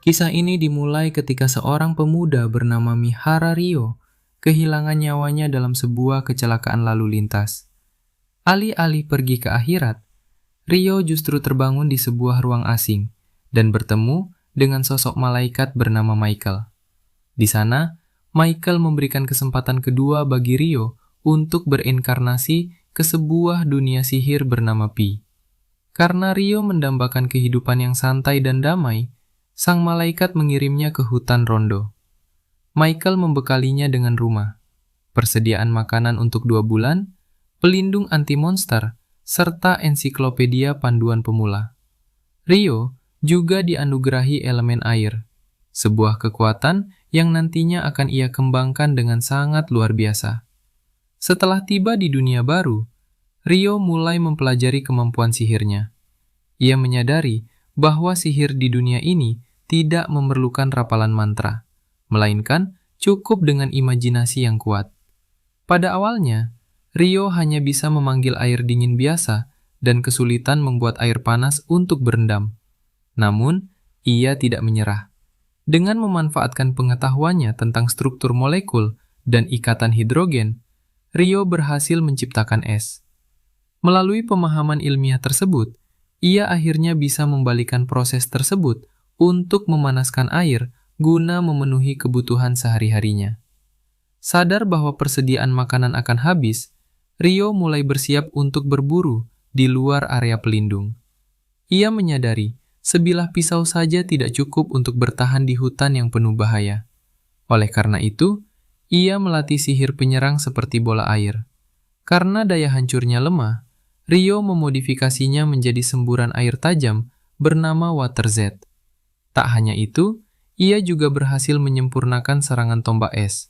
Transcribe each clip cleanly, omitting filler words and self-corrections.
Kisah ini dimulai ketika seorang pemuda bernama Mihara Ryo kehilangan nyawanya dalam sebuah kecelakaan lalu lintas. Alih-alih pergi ke akhirat, Ryo justru terbangun di sebuah ruang asing dan bertemu dengan sosok malaikat bernama Michael. Di sana, Michael memberikan kesempatan kedua bagi Ryo untuk berinkarnasi ke sebuah dunia sihir bernama Pi. Karena Ryo mendambakan kehidupan yang santai dan damai, sang malaikat mengirimnya ke hutan Rondo. Michael membekalinya dengan rumah, persediaan makanan untuk 2 bulan, pelindung anti-monster, serta ensiklopedia panduan pemula. Ryo juga dianugerahi elemen air, sebuah kekuatan yang nantinya akan ia kembangkan dengan sangat luar biasa. Setelah tiba di dunia baru, Ryo mulai mempelajari kemampuan sihirnya. Ia menyadari bahwa sihir di dunia ini tidak memerlukan rapalan mantra, melainkan cukup dengan imajinasi yang kuat. Pada awalnya, Ryo hanya bisa memanggil air dingin biasa dan kesulitan membuat air panas untuk berendam. Namun, ia tidak menyerah. Dengan memanfaatkan pengetahuannya tentang struktur molekul dan ikatan hidrogen, Ryo berhasil menciptakan es. Melalui pemahaman ilmiah tersebut, ia akhirnya bisa membalikan proses tersebut untuk memanaskan air guna memenuhi kebutuhan sehari-harinya. Sadar bahwa persediaan makanan akan habis, Ryo mulai bersiap untuk berburu di luar area pelindung. Ia menyadari sebilah pisau saja tidak cukup untuk bertahan di hutan yang penuh bahaya. Oleh karena itu, ia melatih sihir penyerang seperti bola air. Karena daya hancurnya lemah, Ryo memodifikasinya menjadi semburan air tajam bernama Water Z. Tak hanya itu, ia juga berhasil menyempurnakan serangan tombak es.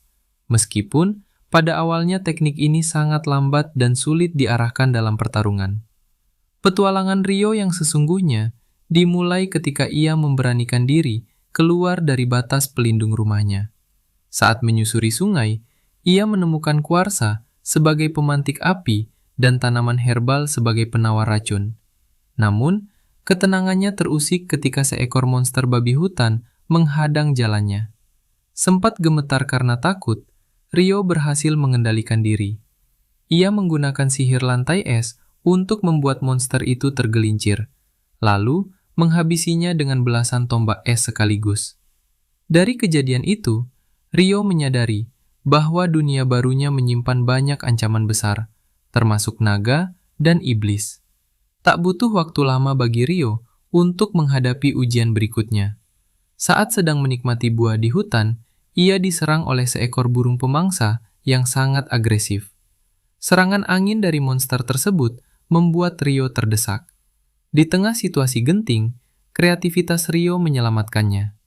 Meskipun pada awalnya teknik ini sangat lambat dan sulit diarahkan dalam pertarungan. Petualangan Ryo yang sesungguhnya dimulai ketika ia memberanikan diri keluar dari batas pelindung rumahnya. Saat menyusuri sungai, ia menemukan kuarsa sebagai pemantik api dan tanaman herbal sebagai penawar racun. Namun, ketenangannya terusik ketika seekor monster babi hutan menghadang jalannya. Sempat gemetar karena takut, Ryo berhasil mengendalikan diri. Ia menggunakan sihir lantai es untuk membuat monster itu tergelincir, lalu menghabisinya dengan belasan tombak es sekaligus. Dari kejadian itu, Ryo menyadari bahwa dunia barunya menyimpan banyak ancaman besar, termasuk naga dan iblis. Tak butuh waktu lama bagi Ryo untuk menghadapi ujian berikutnya. Saat sedang menikmati buah di hutan, ia diserang oleh seekor burung pemangsa yang sangat agresif. Serangan angin dari monster tersebut membuat Ryo terdesak. Di tengah situasi genting, kreativitas Ryo menyelamatkannya.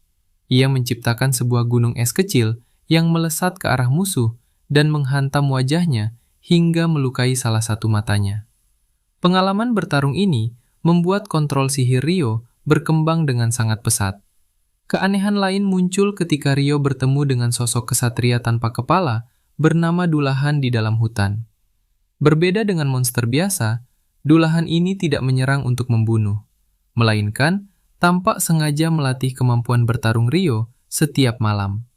Ia menciptakan sebuah gunung es kecil yang melesat ke arah musuh dan menghantam wajahnya hingga melukai salah satu matanya. Pengalaman bertarung ini membuat kontrol sihir Ryo berkembang dengan sangat pesat. Keanehan lain muncul ketika Ryo bertemu dengan sosok kesatria tanpa kepala bernama Dullahan di dalam hutan. Berbeda dengan monster biasa, Dullahan ini tidak menyerang untuk membunuh, melainkan tampak sengaja melatih kemampuan bertarung Ryo setiap malam.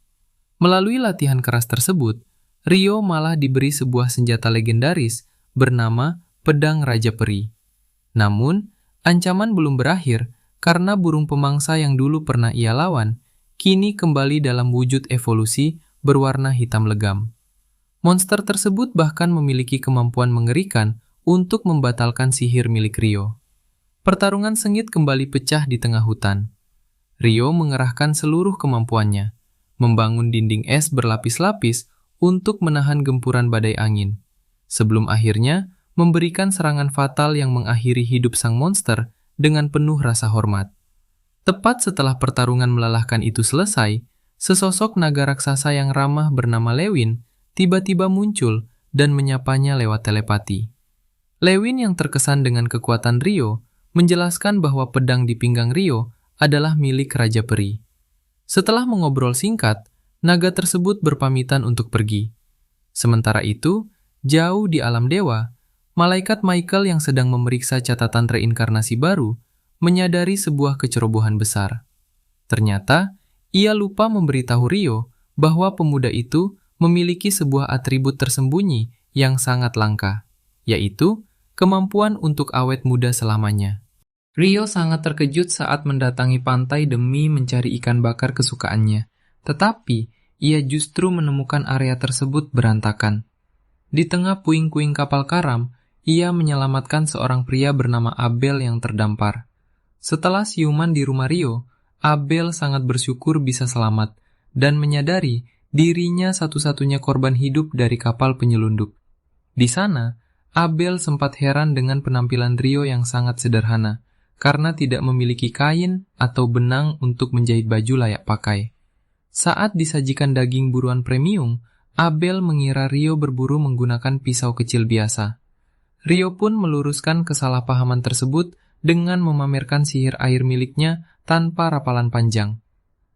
Melalui latihan keras tersebut, Ryo malah diberi sebuah senjata legendaris bernama Pedang Raja Peri. Namun, ancaman belum berakhir karena burung pemangsa yang dulu pernah ia lawan, kini kembali dalam wujud evolusi berwarna hitam legam. Monster tersebut bahkan memiliki kemampuan mengerikan untuk membatalkan sihir milik Ryo. Pertarungan sengit kembali pecah di tengah hutan. Ryo mengerahkan seluruh kemampuannya, membangun dinding es berlapis-lapis untuk menahan gempuran badai angin, sebelum akhirnya memberikan serangan fatal yang mengakhiri hidup sang monster dengan penuh rasa hormat. Tepat setelah pertarungan melelahkan itu selesai, sesosok naga raksasa yang ramah bernama Lewin tiba-tiba muncul dan menyapanya lewat telepati. Lewin yang terkesan dengan kekuatan Ryo menjelaskan bahwa pedang di pinggang Ryo adalah milik Raja Peri. Setelah mengobrol singkat, naga tersebut berpamitan untuk pergi. Sementara itu, jauh di alam dewa, Malaikat Michael yang sedang memeriksa catatan reinkarnasi baru menyadari sebuah kecerobohan besar. Ternyata, ia lupa memberitahu Rio bahwa pemuda itu memiliki sebuah atribut tersembunyi yang sangat langka, yaitu kemampuan untuk awet muda selamanya. Rio sangat terkejut saat mendatangi pantai demi mencari ikan bakar kesukaannya, tetapi ia justru menemukan area tersebut berantakan. Di tengah puing-puing kapal karam, ia menyelamatkan seorang pria bernama Abel yang terdampar. Setelah siuman di rumah Rio, Abel sangat bersyukur bisa selamat dan menyadari dirinya satu-satunya korban hidup dari kapal penyelundup. Di sana, Abel sempat heran dengan penampilan Rio yang sangat sederhana, karena tidak memiliki kain atau benang untuk menjahit baju layak pakai. Saat disajikan daging buruan premium, Abel mengira Rio berburu menggunakan pisau kecil biasa. Rio pun meluruskan kesalahpahaman tersebut dengan memamerkan sihir air miliknya tanpa rapalan panjang.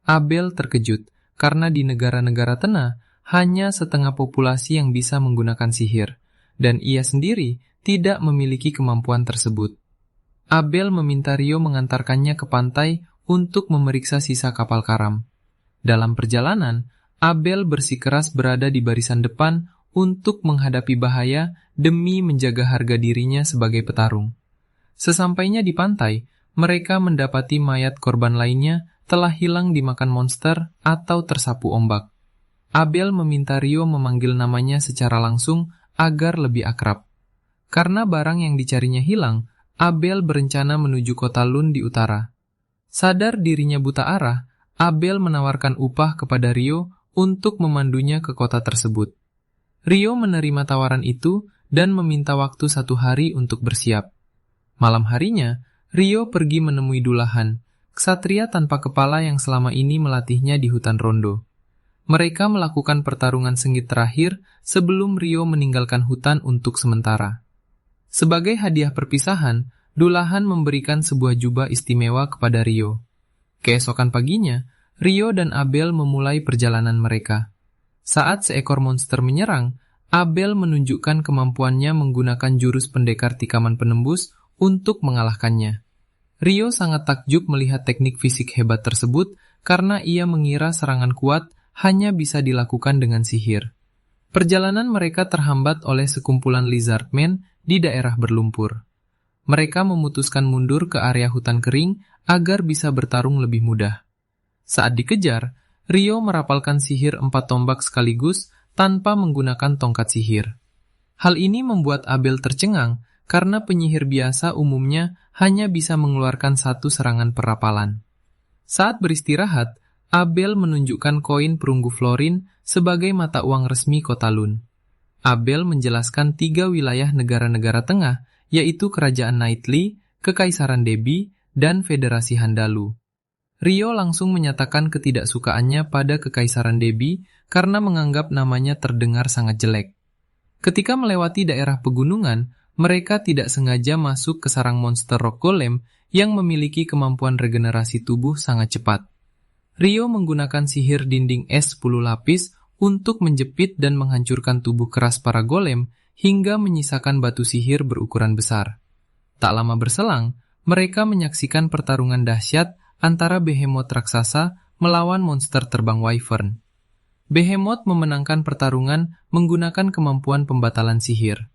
Abel terkejut karena di negara-negara Tena hanya setengah populasi yang bisa menggunakan sihir, dan ia sendiri tidak memiliki kemampuan tersebut. Abel meminta Rio mengantarkannya ke pantai untuk memeriksa sisa kapal karam. Dalam perjalanan, Abel bersikeras berada di barisan depan untuk menghadapi bahaya demi menjaga harga dirinya sebagai petarung. Sesampainya di pantai, mereka mendapati mayat korban lainnya telah hilang dimakan monster atau tersapu ombak. Abel meminta Rio memanggil namanya secara langsung agar lebih akrab. Karena barang yang dicarinya hilang, Abel berencana menuju kota Lun di utara. Sadar dirinya buta arah, Abel menawarkan upah kepada Rio untuk memandunya ke kota tersebut. Rio menerima tawaran itu dan meminta waktu 1 hari untuk bersiap. Malam harinya, Rio pergi menemui Dulahan, ksatria tanpa kepala yang selama ini melatihnya di hutan Rondo. Mereka melakukan pertarungan sengit terakhir sebelum Rio meninggalkan hutan untuk sementara. Sebagai hadiah perpisahan, Dulahan memberikan sebuah jubah istimewa kepada Rio. Keesokan paginya, Rio dan Abel memulai perjalanan mereka. Saat seekor monster menyerang, Abel menunjukkan kemampuannya menggunakan jurus pendekar tikaman penembus untuk mengalahkannya. Rio sangat takjub melihat teknik fisik hebat tersebut karena ia mengira serangan kuat hanya bisa dilakukan dengan sihir. Perjalanan mereka terhambat oleh sekumpulan lizardmen di daerah berlumpur. Mereka memutuskan mundur ke area hutan kering agar bisa bertarung lebih mudah. Saat dikejar, Rio merapalkan sihir 4 tombak sekaligus tanpa menggunakan tongkat sihir. Hal ini membuat Abel tercengang karena penyihir biasa umumnya hanya bisa mengeluarkan 1 serangan perapalan. Saat beristirahat, Abel menunjukkan koin perunggu florin sebagai mata uang resmi kota Lun. Abel menjelaskan 3 wilayah negara-negara tengah, yaitu Kerajaan Knightly, Kekaisaran Debi, dan Federasi Handalu. Rio langsung menyatakan ketidaksukaannya pada Kekaisaran Debi karena menganggap namanya terdengar sangat jelek. Ketika melewati daerah pegunungan, mereka tidak sengaja masuk ke sarang monster rock golem yang memiliki kemampuan regenerasi tubuh sangat cepat. Rio menggunakan sihir dinding es 10 lapis untuk menjepit dan menghancurkan tubuh keras para golem hingga menyisakan batu sihir berukuran besar. Tak lama berselang, mereka menyaksikan pertarungan dahsyat antara Behemoth raksasa melawan monster terbang Wyvern. Behemoth memenangkan pertarungan menggunakan kemampuan pembatalan sihir.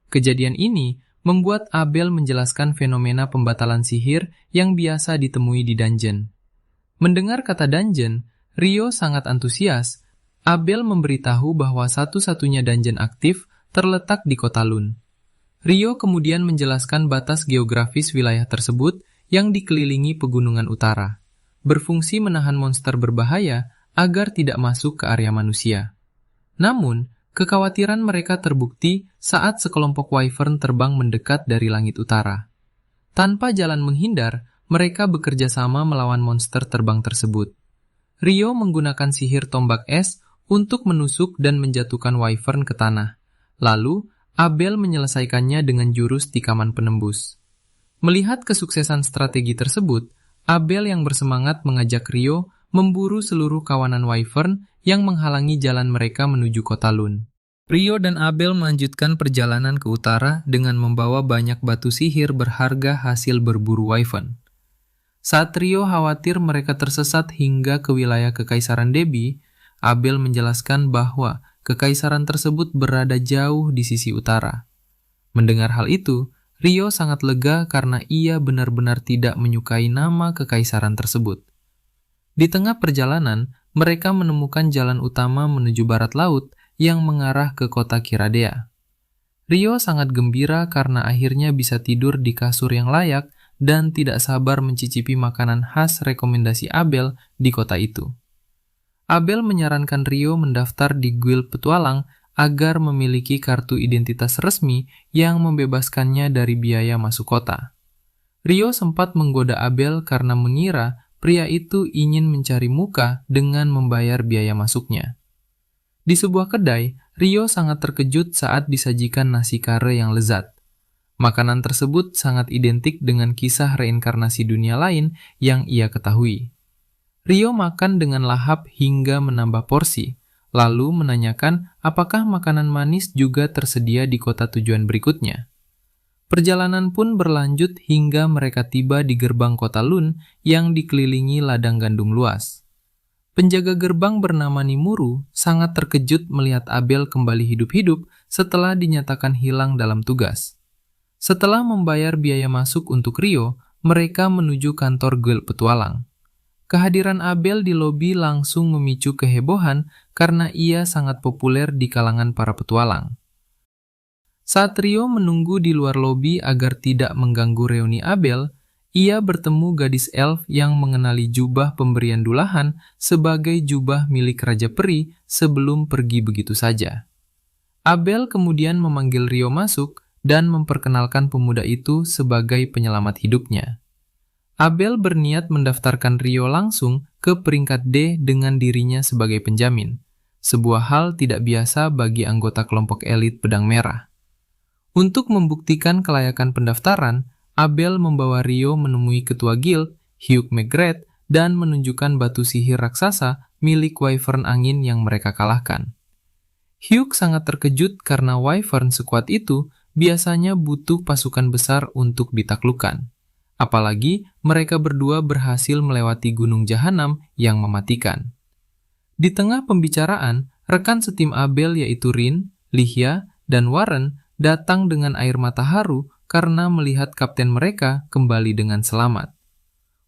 Kejadian ini membuat Abel menjelaskan fenomena pembatalan sihir yang biasa ditemui di dungeon. Mendengar kata dungeon, Rio sangat antusias. Abel memberitahu bahwa satu-satunya dungeon aktif terletak di kota Lun. Rio kemudian menjelaskan batas geografis wilayah tersebut yang dikelilingi pegunungan utara, berfungsi menahan monster berbahaya agar tidak masuk ke area manusia. Namun, kekhawatiran mereka terbukti saat sekelompok wyvern terbang mendekat dari langit utara. Tanpa jalan menghindar, mereka bekerja sama melawan monster terbang tersebut. Rio menggunakan sihir tombak es untuk menusuk dan menjatuhkan wyvern ke tanah. Lalu, Abel menyelesaikannya dengan jurus tikaman penembus. Melihat kesuksesan strategi tersebut, Abel yang bersemangat mengajak Rio memburu seluruh kawanan wyvern yang menghalangi jalan mereka menuju kota Lun. Rio dan Abel melanjutkan perjalanan ke utara dengan membawa banyak batu sihir berharga hasil berburu wyvern. Saat Rio khawatir mereka tersesat hingga ke wilayah Kekaisaran Debi, Abel menjelaskan bahwa kekaisaran tersebut berada jauh di sisi utara. Mendengar hal itu, Rio sangat lega karena ia benar-benar tidak menyukai nama kekaisaran tersebut. Di tengah perjalanan, mereka menemukan jalan utama menuju barat laut yang mengarah ke kota Kiradea. Rio sangat gembira karena akhirnya bisa tidur di kasur yang layak dan tidak sabar mencicipi makanan khas rekomendasi Abel di kota itu. Abel menyarankan Rio mendaftar di Guild Petualang agar memiliki kartu identitas resmi yang membebaskannya dari biaya masuk kota. Rio sempat menggoda Abel karena mengira pria itu ingin mencari muka dengan membayar biaya masuknya. Di sebuah kedai, Rio sangat terkejut saat disajikan nasi kare yang lezat. Makanan tersebut sangat identik dengan kisah reinkarnasi dunia lain yang ia ketahui. Rio makan dengan lahap hingga menambah porsi, lalu menanyakan apakah makanan manis juga tersedia di kota tujuan berikutnya. Perjalanan pun berlanjut hingga mereka tiba di gerbang kota Lun yang dikelilingi ladang gandum luas. Penjaga gerbang bernama Nimuru sangat terkejut melihat Abel kembali hidup-hidup setelah dinyatakan hilang dalam tugas. Setelah membayar biaya masuk untuk Rio, mereka menuju kantor Guild Petualang. Kehadiran Abel di lobi langsung memicu kehebohan karena ia sangat populer di kalangan para petualang. Saat Rio menunggu di luar lobi agar tidak mengganggu reuni Abel, ia bertemu gadis elf yang mengenali jubah pemberian dulahan sebagai jubah milik Raja Peri sebelum pergi begitu saja. Abel kemudian memanggil Rio masuk dan memperkenalkan pemuda itu sebagai penyelamat hidupnya. Abel berniat mendaftarkan Rio langsung ke peringkat D dengan dirinya sebagai penjamin, sebuah hal tidak biasa bagi anggota kelompok elit Pedang Merah. Untuk membuktikan kelayakan pendaftaran, Abel membawa Rio menemui ketua guild, Hugh McGrath, dan menunjukkan batu sihir raksasa milik Wyvern Angin yang mereka kalahkan. Hugh sangat terkejut karena Wyvern sekuat itu biasanya butuh pasukan besar untuk ditaklukkan. Apalagi mereka berdua berhasil melewati Gunung Jahanam yang mematikan. Di tengah pembicaraan, rekan setim Abel yaitu Rin, Lihia, dan Warren datang dengan air mata haru karena melihat kapten mereka kembali dengan selamat.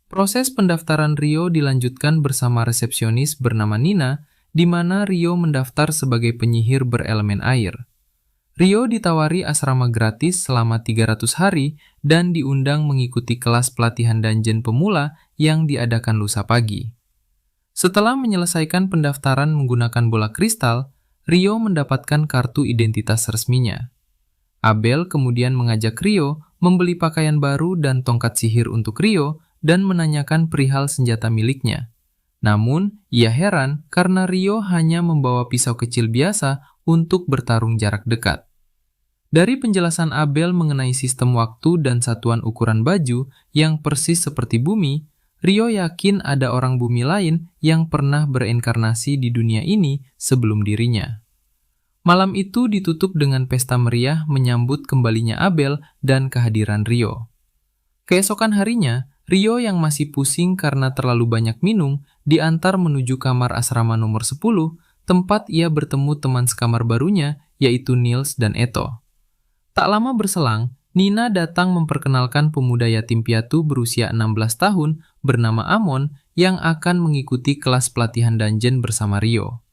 Proses pendaftaran Rio dilanjutkan bersama resepsionis bernama Nina, di mana Rio mendaftar sebagai penyihir berelemen air. Rio ditawari asrama gratis selama 300 hari dan diundang mengikuti kelas pelatihan dungeon pemula yang diadakan lusa pagi. Setelah menyelesaikan pendaftaran menggunakan bola kristal, Rio mendapatkan kartu identitas resminya. Abel kemudian mengajak Rio membeli pakaian baru dan tongkat sihir untuk Rio dan menanyakan perihal senjata miliknya. Namun, ia heran karena Rio hanya membawa pisau kecil biasa untuk bertarung jarak dekat. Dari penjelasan Abel mengenai sistem waktu dan satuan ukuran baju yang persis seperti bumi, Rio yakin ada orang bumi lain yang pernah bereinkarnasi di dunia ini sebelum dirinya. Malam itu ditutup dengan pesta meriah menyambut kembalinya Abel dan kehadiran Rio. Keesokan harinya, Rio yang masih pusing karena terlalu banyak minum diantar menuju kamar asrama nomor 10, tempat ia bertemu teman sekamar barunya yaitu Niels dan Eto. Tak lama berselang, Nina datang memperkenalkan pemuda yatim piatu berusia 16 tahun bernama Amon yang akan mengikuti kelas pelatihan dungeon bersama Rio.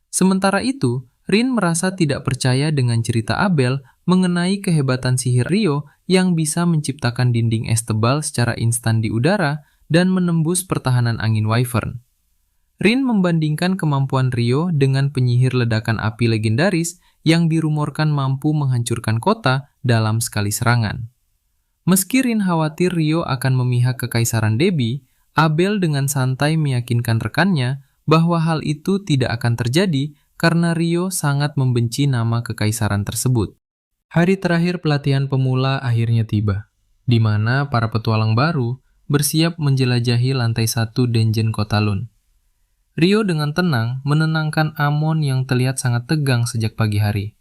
Sementara itu, Rin merasa tidak percaya dengan cerita Abel mengenai kehebatan sihir Rio yang bisa menciptakan dinding es tebal secara instan di udara dan menembus pertahanan angin Wyvern. Rin membandingkan kemampuan Rio dengan penyihir ledakan api legendaris yang dirumorkan mampu menghancurkan kota dalam sekali serangan. Meski Rin khawatir Rio akan memihak kekaisaran Debi, Abel dengan santai meyakinkan rekannya bahwa hal itu tidak akan terjadi karena Rio sangat membenci nama kekaisaran tersebut. Hari terakhir pelatihan pemula akhirnya tiba, di mana para petualang baru bersiap menjelajahi lantai 1 dungeon kota Lun. Rio dengan tenang menenangkan Amon yang terlihat sangat tegang sejak pagi hari.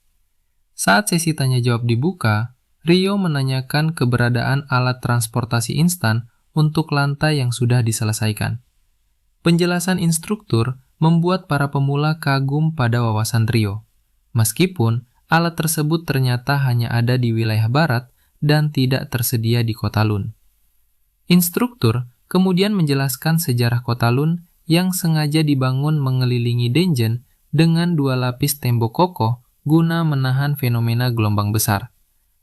Saat sesi tanya jawab dibuka, Rio menanyakan keberadaan alat transportasi instan untuk lantai yang sudah diselesaikan. Penjelasan instruktur membuat para pemula kagum pada wawasan Rio. Meskipun alat tersebut ternyata hanya ada di wilayah barat dan tidak tersedia di Kota Lun. Instruktur kemudian menjelaskan sejarah Kota Lun yang sengaja dibangun mengelilingi dungeon dengan 2 lapis tembok kokoh guna menahan fenomena gelombang besar,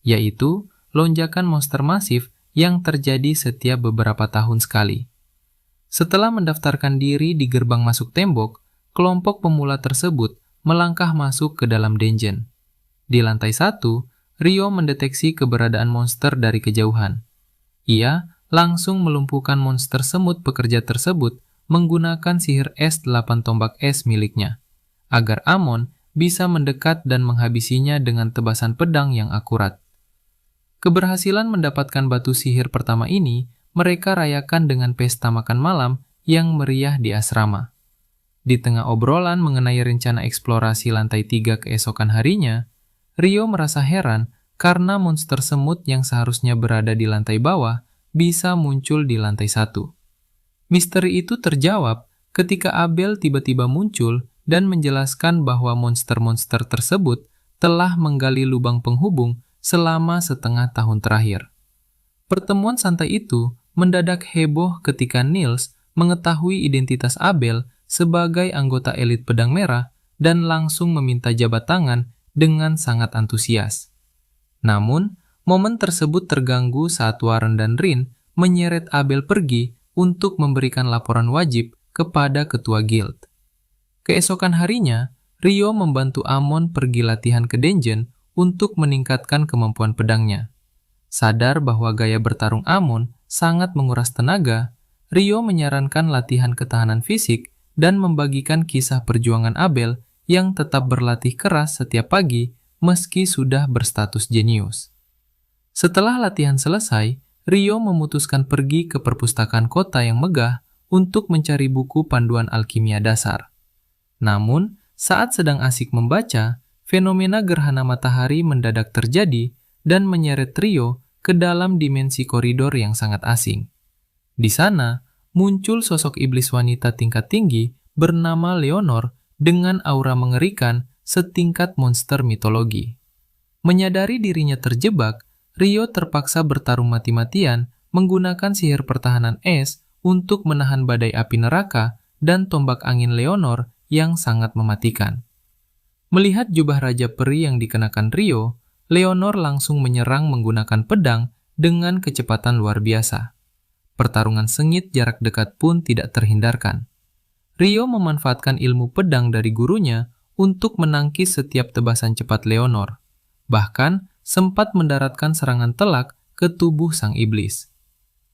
yaitu lonjakan monster masif yang terjadi setiap beberapa tahun sekali. Setelah mendaftarkan diri di gerbang masuk tembok, kelompok pemula tersebut melangkah masuk ke dalam dungeon. Di lantai 1, Rio mendeteksi keberadaan monster dari kejauhan. Ia langsung melumpuhkan monster semut pekerja tersebut menggunakan sihir es 8 tombak es miliknya, agar Amon bisa mendekat dan menghabisinya dengan tebasan pedang yang akurat. Keberhasilan mendapatkan batu sihir pertama ini mereka rayakan dengan pesta makan malam yang meriah di asrama. Di tengah obrolan mengenai rencana eksplorasi lantai 3 keesokan harinya, Rio merasa heran karena monster semut yang seharusnya berada di lantai bawah bisa muncul di lantai 1. Misteri itu terjawab ketika Abel tiba-tiba muncul dan menjelaskan bahwa monster-monster tersebut telah menggali lubang penghubung selama setengah tahun terakhir. Pertemuan santai itu mendadak heboh ketika Niels mengetahui identitas Abel sebagai anggota elit Pedang Merah dan langsung meminta jabat tangan dengan sangat antusias. Namun, momen tersebut terganggu saat Warren dan Rin menyeret Abel pergi untuk memberikan laporan wajib kepada ketua guild. Keesokan harinya, Rio membantu Amon pergi latihan ke dungeon untuk meningkatkan kemampuan pedangnya. Sadar bahwa gaya bertarung Amon sangat menguras tenaga, Rio menyarankan latihan ketahanan fisik dan membagikan kisah perjuangan Abel yang tetap berlatih keras setiap pagi meski sudah berstatus jenius. Setelah latihan selesai, Rio memutuskan pergi ke perpustakaan kota yang megah untuk mencari buku panduan alkimia dasar. Namun, saat sedang asik membaca, fenomena gerhana matahari mendadak terjadi dan menyeret Rio ke dalam dimensi koridor yang sangat asing. Di sana, muncul sosok iblis wanita tingkat tinggi bernama Leonor dengan aura mengerikan setingkat monster mitologi. Menyadari dirinya terjebak, Rio terpaksa bertarung mati-matian menggunakan sihir pertahanan es untuk menahan badai api neraka dan tombak angin Leonor yang sangat mematikan. Melihat jubah Raja Peri yang dikenakan Rio, Leonor langsung menyerang menggunakan pedang dengan kecepatan luar biasa. Pertarungan sengit jarak dekat pun tidak terhindarkan. Rio memanfaatkan ilmu pedang dari gurunya untuk menangkis setiap tebasan cepat Leonor, bahkan sempat mendaratkan serangan telak ke tubuh sang iblis.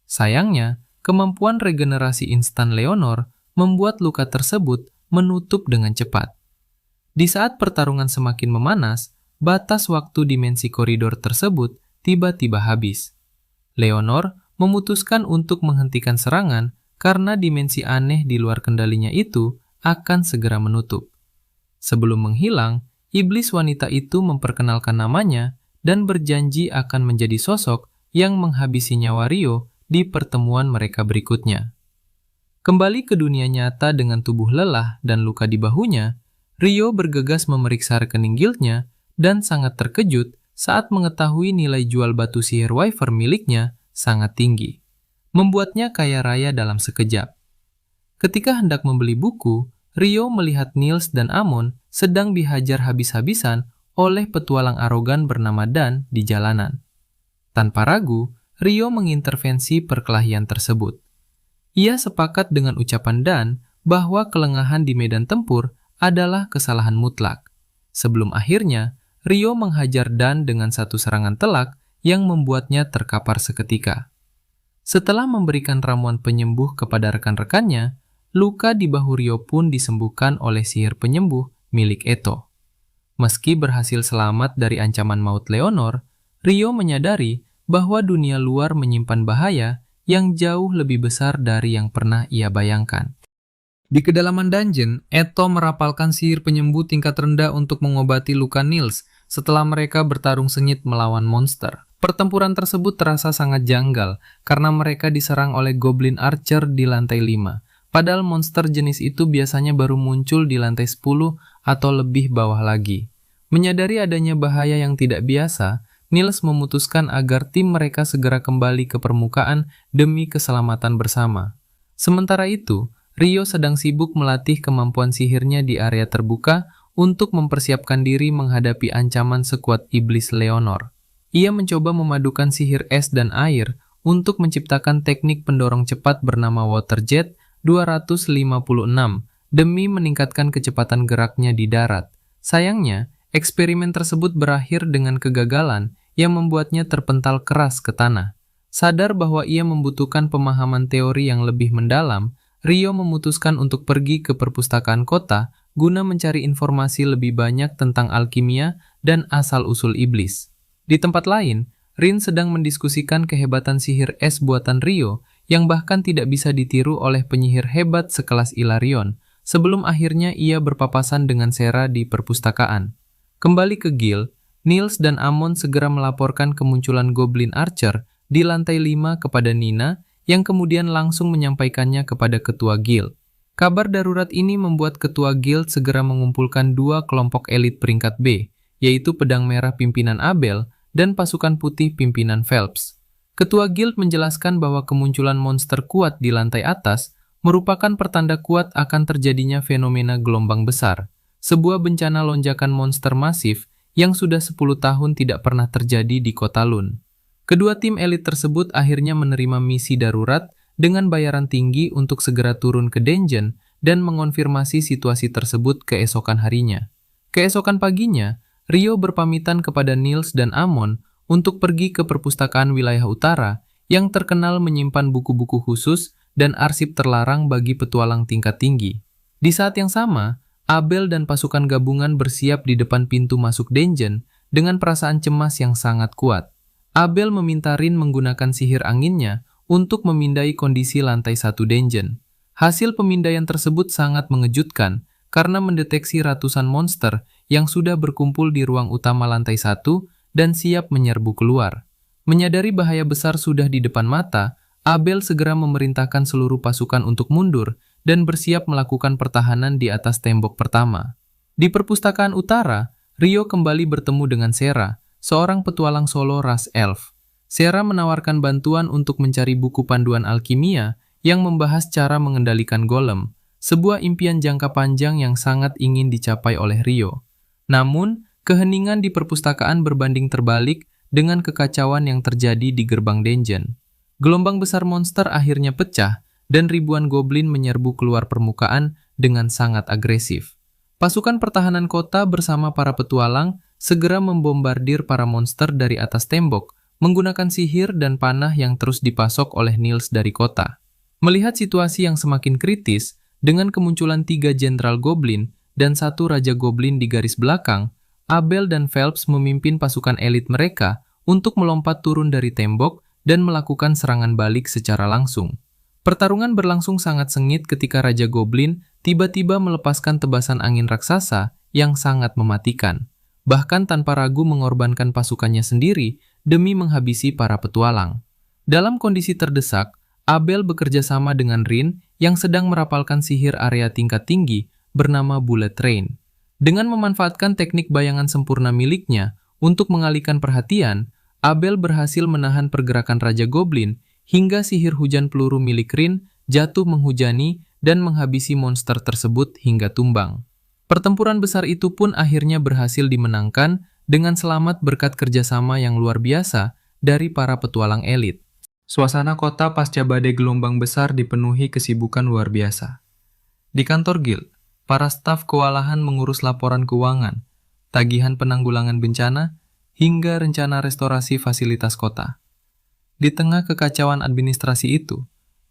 Sayangnya, kemampuan regenerasi instan Leonor membuat luka tersebut menutup dengan cepat. Di saat pertarungan semakin memanas, batas waktu dimensi koridor tersebut tiba-tiba habis. Leonor memutuskan untuk menghentikan serangan karena dimensi aneh di luar kendalinya itu akan segera menutup. Sebelum menghilang, iblis wanita itu memperkenalkan namanya dan berjanji akan menjadi sosok yang menghabisi nyawa Rio di pertemuan mereka berikutnya. Kembali ke dunia nyata dengan tubuh lelah dan luka di bahunya, Rio bergegas memeriksa rekening guildnya dan sangat terkejut saat mengetahui nilai jual batu sihir wafer miliknya sangat tinggi, membuatnya kaya raya dalam sekejap. Ketika hendak membeli buku, Rio melihat Niels dan Amon sedang dihajar habis-habisan oleh petualang arogan bernama Dan di jalanan. Tanpa ragu, Rio mengintervensi perkelahian tersebut. Ia sepakat dengan ucapan Dan bahwa kelengahan di medan tempur adalah kesalahan mutlak. Sebelum akhirnya, Rio menghajar Dan dengan satu serangan telak yang membuatnya terkapar seketika. Setelah memberikan ramuan penyembuh kepada rekan-rekannya, luka di bahu Rio pun disembuhkan oleh sihir penyembuh milik Eto. Meski berhasil selamat dari ancaman maut Leonor, Rio menyadari bahwa dunia luar menyimpan bahaya yang jauh lebih besar dari yang pernah ia bayangkan. Di kedalaman dungeon, Eto merapalkan sihir penyembuh tingkat rendah untuk mengobati luka Niels setelah mereka bertarung sengit melawan monster. Pertempuran tersebut terasa sangat janggal karena mereka diserang oleh Goblin Archer di lantai 5. Padahal monster jenis itu biasanya baru muncul di lantai 10 atau lebih bawah lagi. Menyadari adanya bahaya yang tidak biasa, Niels memutuskan agar tim mereka segera kembali ke permukaan demi keselamatan bersama. Sementara itu, Rio sedang sibuk melatih kemampuan sihirnya di area terbuka untuk mempersiapkan diri menghadapi ancaman sekuat iblis Leonor. Ia mencoba memadukan sihir es dan air untuk menciptakan teknik pendorong cepat bernama Water Jet 256 demi meningkatkan kecepatan geraknya di darat. Sayangnya, eksperimen tersebut berakhir dengan kegagalan yang membuatnya terpental keras ke tanah. Sadar bahwa ia membutuhkan pemahaman teori yang lebih mendalam, Rio memutuskan untuk pergi ke perpustakaan kota guna mencari informasi lebih banyak tentang alkimia dan asal-usul iblis. Di tempat lain, Rin sedang mendiskusikan kehebatan sihir es buatan Rio yang bahkan tidak bisa ditiru oleh penyihir hebat sekelas Ilarion, sebelum akhirnya ia berpapasan dengan Sera di perpustakaan. Kembali ke Guild, Niels dan Amon segera melaporkan kemunculan Goblin Archer di lantai 5 kepada Nina, yang kemudian langsung menyampaikannya kepada ketua Guild. Kabar darurat ini membuat ketua Guild segera mengumpulkan 2 kelompok elit peringkat B, yaitu Pedang Merah pimpinan Abel dan Pasukan Putih pimpinan Phelps. Ketua Guild menjelaskan bahwa kemunculan monster kuat di lantai atas merupakan pertanda kuat akan terjadinya fenomena gelombang besar, sebuah bencana lonjakan monster masif yang sudah 10 tahun tidak pernah terjadi di kota Lun. Kedua tim elit tersebut akhirnya menerima misi darurat dengan bayaran tinggi untuk segera turun ke dungeon dan mengonfirmasi situasi tersebut keesokan harinya. Keesokan paginya, Rio berpamitan kepada Niels dan Amon untuk pergi ke perpustakaan wilayah utara yang terkenal menyimpan buku-buku khusus dan arsip terlarang bagi petualang tingkat tinggi. Di saat yang sama, Abel dan pasukan gabungan bersiap di depan pintu masuk dungeon dengan perasaan cemas yang sangat kuat. Abel meminta Rin menggunakan sihir anginnya untuk memindai kondisi lantai 1 dungeon. Hasil pemindaian tersebut sangat mengejutkan karena mendeteksi ratusan monster yang sudah berkumpul di ruang utama lantai 1 dan siap menyerbu keluar. Menyadari bahaya besar sudah di depan mata, Abel segera memerintahkan seluruh pasukan untuk mundur dan bersiap melakukan pertahanan di atas tembok pertama. Di perpustakaan utara, Rio kembali bertemu dengan Sera, seorang petualang solo ras elf. Sera menawarkan bantuan untuk mencari buku panduan alkimia yang membahas cara mengendalikan golem, sebuah impian jangka panjang yang sangat ingin dicapai oleh Rio. Namun, keheningan di perpustakaan berbanding terbalik dengan kekacauan yang terjadi di gerbang dungeon. Gelombang besar monster akhirnya pecah dan ribuan goblin menyerbu keluar permukaan dengan sangat agresif. Pasukan pertahanan kota bersama para petualang segera membombardir para monster dari atas tembok menggunakan sihir dan panah yang terus dipasok oleh Niels dari kota. Melihat situasi yang semakin kritis, dengan kemunculan 3 jenderal goblin dan 1 raja goblin di garis belakang, Abel dan Phelps memimpin pasukan elit mereka untuk melompat turun dari tembok dan melakukan serangan balik secara langsung. Pertarungan berlangsung sangat sengit ketika Raja Goblin tiba-tiba melepaskan tebasan angin raksasa yang sangat mematikan, bahkan tanpa ragu mengorbankan pasukannya sendiri demi menghabisi para petualang. Dalam kondisi terdesak, Abel bekerja sama dengan Rin yang sedang merapalkan sihir area tingkat tinggi bernama Bullet Train. Dengan memanfaatkan teknik bayangan sempurna miliknya untuk mengalihkan perhatian, Abel berhasil menahan pergerakan Raja Goblin hingga sihir hujan peluru milik Rin jatuh menghujani dan menghabisi monster tersebut hingga tumbang. Pertempuran besar itu pun akhirnya berhasil dimenangkan dengan selamat berkat kerjasama yang luar biasa dari para petualang elit. Suasana kota pasca badai gelombang besar dipenuhi kesibukan luar biasa. Di kantor Guild, para staf kewalahan mengurus laporan keuangan, tagihan penanggulangan bencana, hingga rencana restorasi fasilitas kota. Di tengah kekacauan administrasi itu,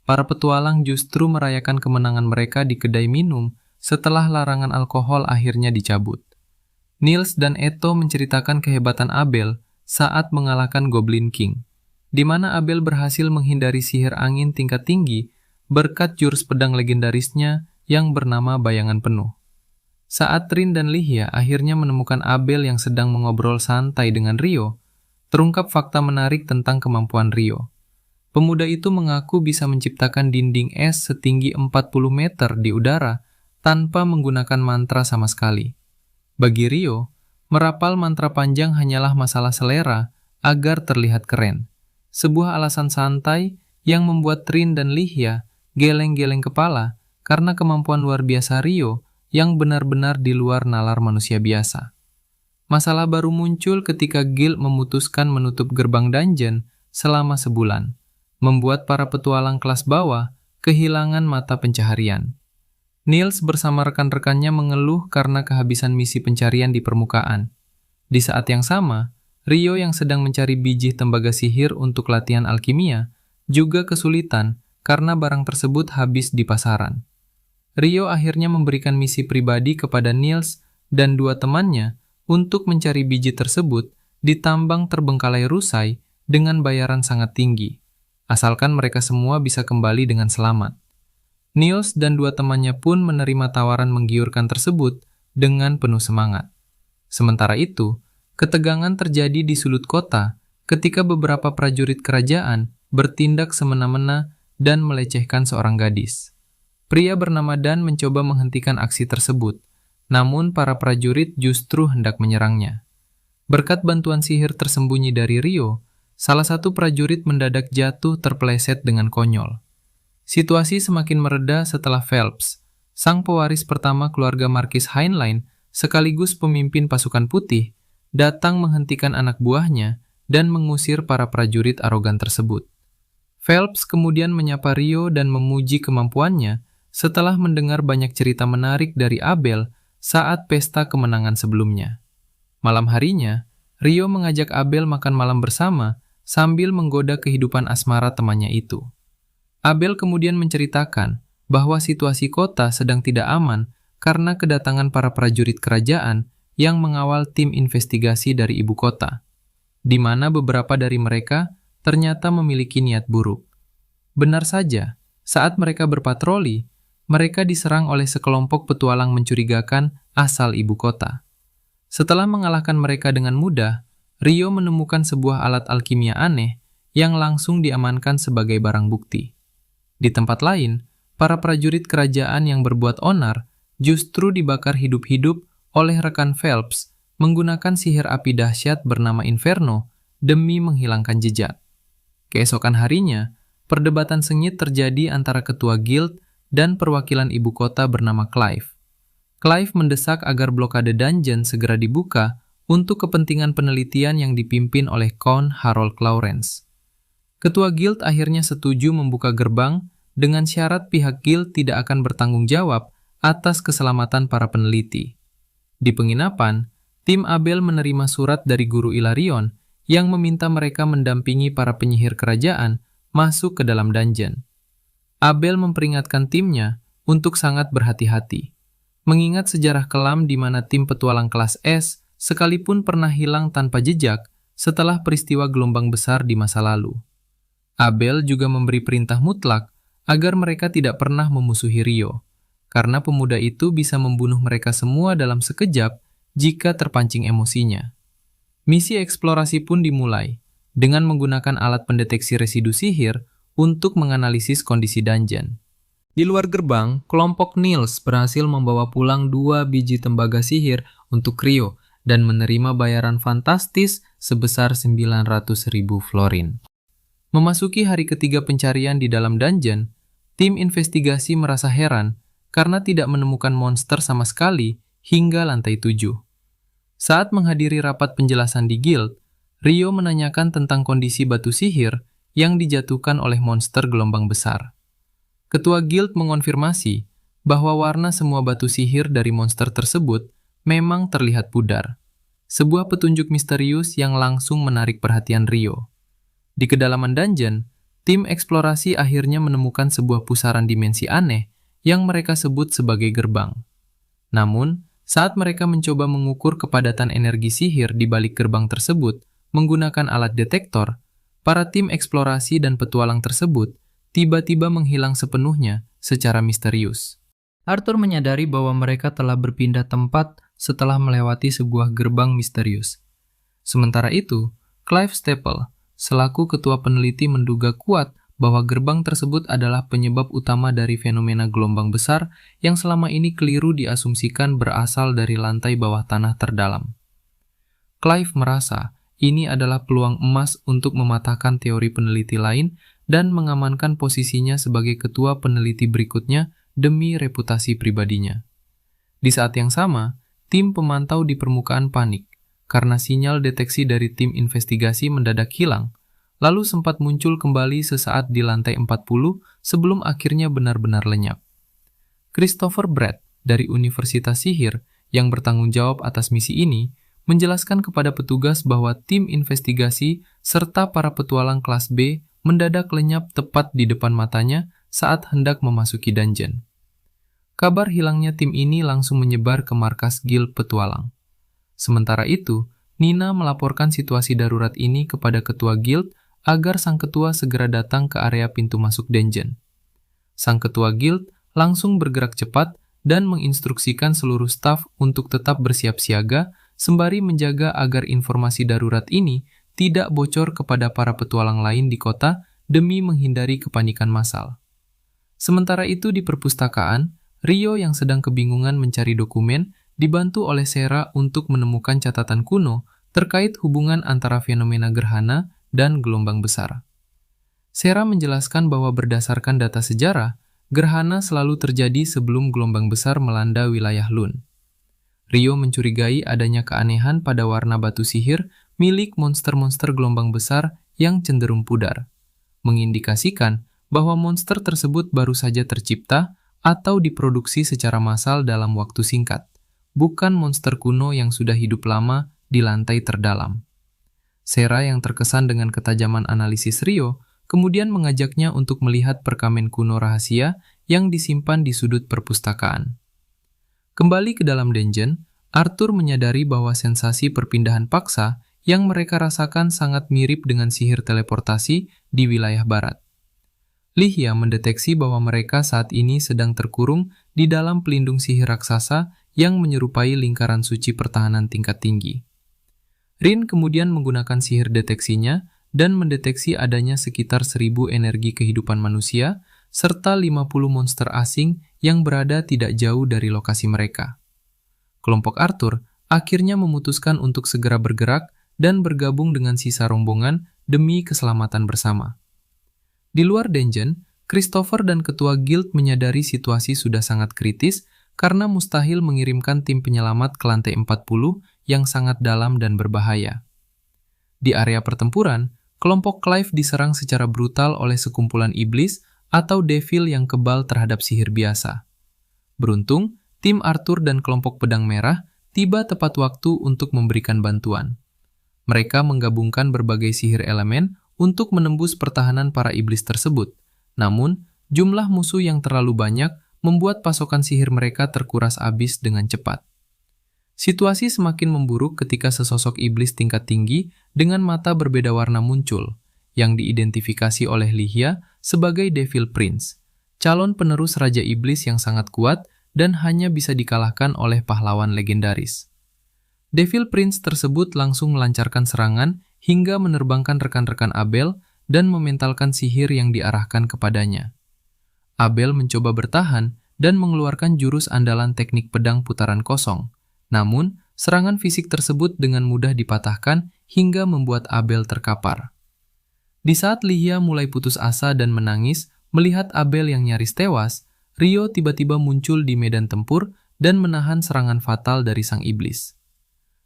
para petualang justru merayakan kemenangan mereka di kedai minum setelah larangan alkohol akhirnya dicabut. Niels dan Eto menceritakan kehebatan Abel saat mengalahkan Goblin King, di mana Abel berhasil menghindari sihir angin tingkat tinggi berkat jurus pedang legendarisnya yang bernama Bayangan Penuh. Saat Trin dan Lihia akhirnya menemukan Abel yang sedang mengobrol santai dengan Rio, terungkap fakta menarik tentang kemampuan Rio. Pemuda itu mengaku bisa menciptakan dinding es setinggi 40 meter di udara tanpa menggunakan mantra sama sekali. Bagi Rio, merapal mantra panjang hanyalah masalah selera agar terlihat keren. Sebuah alasan santai yang membuat Trin dan Lihia geleng-geleng kepala karena kemampuan luar biasa Rio yang benar-benar di luar nalar manusia biasa. Masalah baru muncul ketika Guild memutuskan menutup gerbang dungeon selama sebulan, membuat para petualang kelas bawah kehilangan mata pencaharian. Niels bersama rekan-rekannya mengeluh karena kehabisan misi pencarian di permukaan. Di saat yang sama, Rio yang sedang mencari biji tembaga sihir untuk latihan alkimia juga kesulitan karena barang tersebut habis di pasaran. Rio akhirnya memberikan misi pribadi kepada Niels dan dua temannya untuk mencari biji tersebut di tambang terbengkalai rusai dengan bayaran sangat tinggi, asalkan mereka semua bisa kembali dengan selamat. Niels dan dua temannya pun menerima tawaran menggiurkan tersebut dengan penuh semangat. Sementara itu, ketegangan terjadi di sudut kota ketika beberapa prajurit kerajaan bertindak semena-mena dan melecehkan seorang gadis. Pria bernama Dan mencoba menghentikan aksi tersebut, namun para prajurit justru hendak menyerangnya. Berkat bantuan sihir tersembunyi dari Rio, salah satu prajurit mendadak jatuh terpeleset dengan konyol. Situasi semakin mereda setelah Phelps, sang pewaris pertama keluarga Markis Heinlein sekaligus pemimpin pasukan putih, datang menghentikan anak buahnya dan mengusir para prajurit arogan tersebut. Phelps kemudian menyapa Rio dan memuji kemampuannya setelah mendengar banyak cerita menarik dari Abel saat pesta kemenangan sebelumnya. Malam harinya, Rio mengajak Abel makan malam bersama sambil menggoda kehidupan asmara temannya itu. Abel kemudian menceritakan bahwa situasi kota sedang tidak aman karena kedatangan para prajurit kerajaan yang mengawal tim investigasi dari ibu kota, di mana beberapa dari mereka ternyata memiliki niat buruk. Benar saja, saat mereka berpatroli, mereka diserang oleh sekelompok petualang mencurigakan asal ibu kota. Setelah mengalahkan mereka dengan mudah, Rio menemukan sebuah alat alkimia aneh yang langsung diamankan sebagai barang bukti. Di tempat lain, para prajurit kerajaan yang berbuat onar justru dibakar hidup-hidup oleh rekan Phelps menggunakan sihir api dahsyat bernama Inferno demi menghilangkan jejak. Keesokan harinya, perdebatan sengit terjadi antara ketua guild dan perwakilan ibu kota bernama Clive. Clive mendesak agar blokade dungeon segera dibuka untuk kepentingan penelitian yang dipimpin oleh Count Harold Clarence. Ketua guild akhirnya setuju membuka gerbang dengan syarat pihak guild tidak akan bertanggung jawab atas keselamatan para peneliti. Di penginapan, tim Abel menerima surat dari guru Ilarion yang meminta mereka mendampingi para penyihir kerajaan masuk ke dalam dungeon. Abel memperingatkan timnya untuk sangat berhati-hati, mengingat sejarah kelam di mana tim petualang kelas S sekalipun pernah hilang tanpa jejak setelah peristiwa gelombang besar di masa lalu. Abel juga memberi perintah mutlak agar mereka tidak pernah memusuhi Rio, karena pemuda itu bisa membunuh mereka semua dalam sekejap jika terpancing emosinya. Misi eksplorasi pun dimulai, dengan menggunakan alat pendeteksi residu sihir untuk menganalisis kondisi dungeon. Di luar gerbang, kelompok Niels berhasil membawa pulang 2 biji tembaga sihir untuk Rio dan menerima bayaran fantastis sebesar 900.000 florin. Memasuki hari ketiga pencarian di dalam dungeon, tim investigasi merasa heran karena tidak menemukan monster sama sekali hingga lantai 7. Saat menghadiri rapat penjelasan di guild, Rio menanyakan tentang kondisi batu sihir yang dijatuhkan oleh monster gelombang besar. Ketua guild mengonfirmasi bahwa warna semua batu sihir dari monster tersebut memang terlihat pudar. Sebuah petunjuk misterius yang langsung menarik perhatian Rio. Di kedalaman dungeon, tim eksplorasi akhirnya menemukan sebuah pusaran dimensi aneh yang mereka sebut sebagai gerbang. Namun, saat mereka mencoba mengukur kepadatan energi sihir di balik gerbang tersebut menggunakan alat detektor, para tim eksplorasi dan petualang tersebut tiba-tiba menghilang sepenuhnya secara misterius. Arthur menyadari bahwa mereka telah berpindah tempat setelah melewati sebuah gerbang misterius. Sementara itu, Clive Staple, selaku ketua peneliti menduga kuat bahwa gerbang tersebut adalah penyebab utama dari fenomena gelombang besar yang selama ini keliru diasumsikan berasal dari lantai bawah tanah terdalam. Clive merasa ini adalah peluang emas untuk mematahkan teori peneliti lain dan mengamankan posisinya sebagai ketua peneliti berikutnya demi reputasi pribadinya. Di saat yang sama, tim pemantau di permukaan panik karena sinyal deteksi dari tim investigasi mendadak hilang, lalu sempat muncul kembali sesaat di lantai 40 sebelum akhirnya benar-benar lenyap. Christopher Brett dari Universitas Sihir yang bertanggung jawab atas misi ini menjelaskan kepada petugas bahwa tim investigasi serta para petualang kelas B mendadak lenyap tepat di depan matanya saat hendak memasuki dungeon. Kabar hilangnya tim ini langsung menyebar ke markas Guild Petualang. Sementara itu, Nina melaporkan situasi darurat ini kepada ketua Guild agar sang ketua segera datang ke area pintu masuk dungeon. Sang ketua Guild langsung bergerak cepat dan menginstruksikan seluruh staf untuk tetap bersiap siaga sembari menjaga agar informasi darurat ini tidak bocor kepada para petualang lain di kota demi menghindari kepanikan massal. Sementara itu di perpustakaan, Rio yang sedang kebingungan mencari dokumen dibantu oleh Sera untuk menemukan catatan kuno terkait hubungan antara fenomena gerhana dan gelombang besar. Sera menjelaskan bahwa berdasarkan data sejarah, gerhana selalu terjadi sebelum gelombang besar melanda wilayah Lun. Rio mencurigai adanya keanehan pada warna batu sihir milik monster-monster gelombang besar yang cenderung pudar, mengindikasikan bahwa monster tersebut baru saja tercipta atau diproduksi secara massal dalam waktu singkat, bukan monster kuno yang sudah hidup lama di lantai terdalam. Sera yang terkesan dengan ketajaman analisis Rio, kemudian mengajaknya untuk melihat perkamen kuno rahasia yang disimpan di sudut perpustakaan. Kembali ke dalam dungeon, Arthur menyadari bahwa sensasi perpindahan paksa yang mereka rasakan sangat mirip dengan sihir teleportasi di wilayah barat. Lihia mendeteksi bahwa mereka saat ini sedang terkurung di dalam pelindung sihir raksasa yang menyerupai lingkaran suci pertahanan tingkat tinggi. Rin kemudian menggunakan sihir deteksinya dan mendeteksi adanya sekitar 1000 energi kehidupan manusia serta 50 monster asing yang berada tidak jauh dari lokasi mereka. Kelompok Arthur akhirnya memutuskan untuk segera bergerak dan bergabung dengan sisa rombongan demi keselamatan bersama. Di luar dungeon, Christopher dan ketua guild menyadari situasi sudah sangat kritis karena mustahil mengirimkan tim penyelamat ke lantai 40 yang sangat dalam dan berbahaya. Di area pertempuran, kelompok Clive diserang secara brutal oleh sekumpulan iblis atau devil yang kebal terhadap sihir biasa. Beruntung, tim Arthur dan kelompok Pedang Merah tiba tepat waktu untuk memberikan bantuan. Mereka menggabungkan berbagai sihir elemen untuk menembus pertahanan para iblis tersebut. Namun, jumlah musuh yang terlalu banyak membuat pasokan sihir mereka terkuras habis dengan cepat. Situasi semakin memburuk ketika sesosok iblis tingkat tinggi dengan mata berbeda warna muncul, yang diidentifikasi oleh Lihia sebagai Devil Prince, calon penerus Raja Iblis yang sangat kuat dan hanya bisa dikalahkan oleh pahlawan legendaris. Devil Prince tersebut langsung melancarkan serangan hingga menerbangkan rekan-rekan Abel dan mementalkan sihir yang diarahkan kepadanya. Abel mencoba bertahan dan mengeluarkan jurus andalan teknik pedang putaran kosong. Namun, serangan fisik tersebut dengan mudah dipatahkan hingga membuat Abel terkapar. Di saat Lihia mulai putus asa dan menangis melihat Abel yang nyaris tewas, Rio tiba-tiba muncul di medan tempur dan menahan serangan fatal dari sang iblis.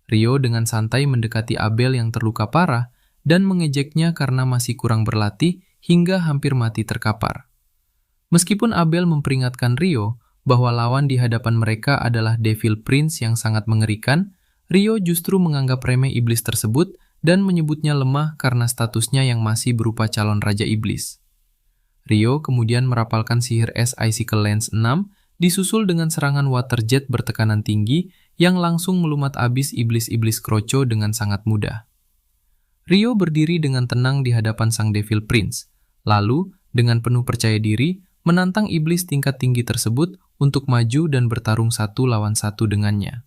Rio dengan santai mendekati Abel yang terluka parah dan mengejeknya karena masih kurang berlatih hingga hampir mati terkapar. Meskipun Abel memperingatkan Rio bahwa lawan di hadapan mereka adalah Devil Prince yang sangat mengerikan, Rio justru menganggap remeh iblis tersebut dan menyebutnya lemah karena statusnya yang masih berupa calon Raja Iblis. Rio kemudian merapalkan sihir es Icicle Lens 6 disusul dengan serangan water jet bertekanan tinggi yang langsung melumat habis iblis-iblis kroco dengan sangat mudah. Rio berdiri dengan tenang di hadapan sang Devil Prince, lalu dengan penuh percaya diri menantang iblis tingkat tinggi tersebut untuk maju dan bertarung satu lawan satu dengannya.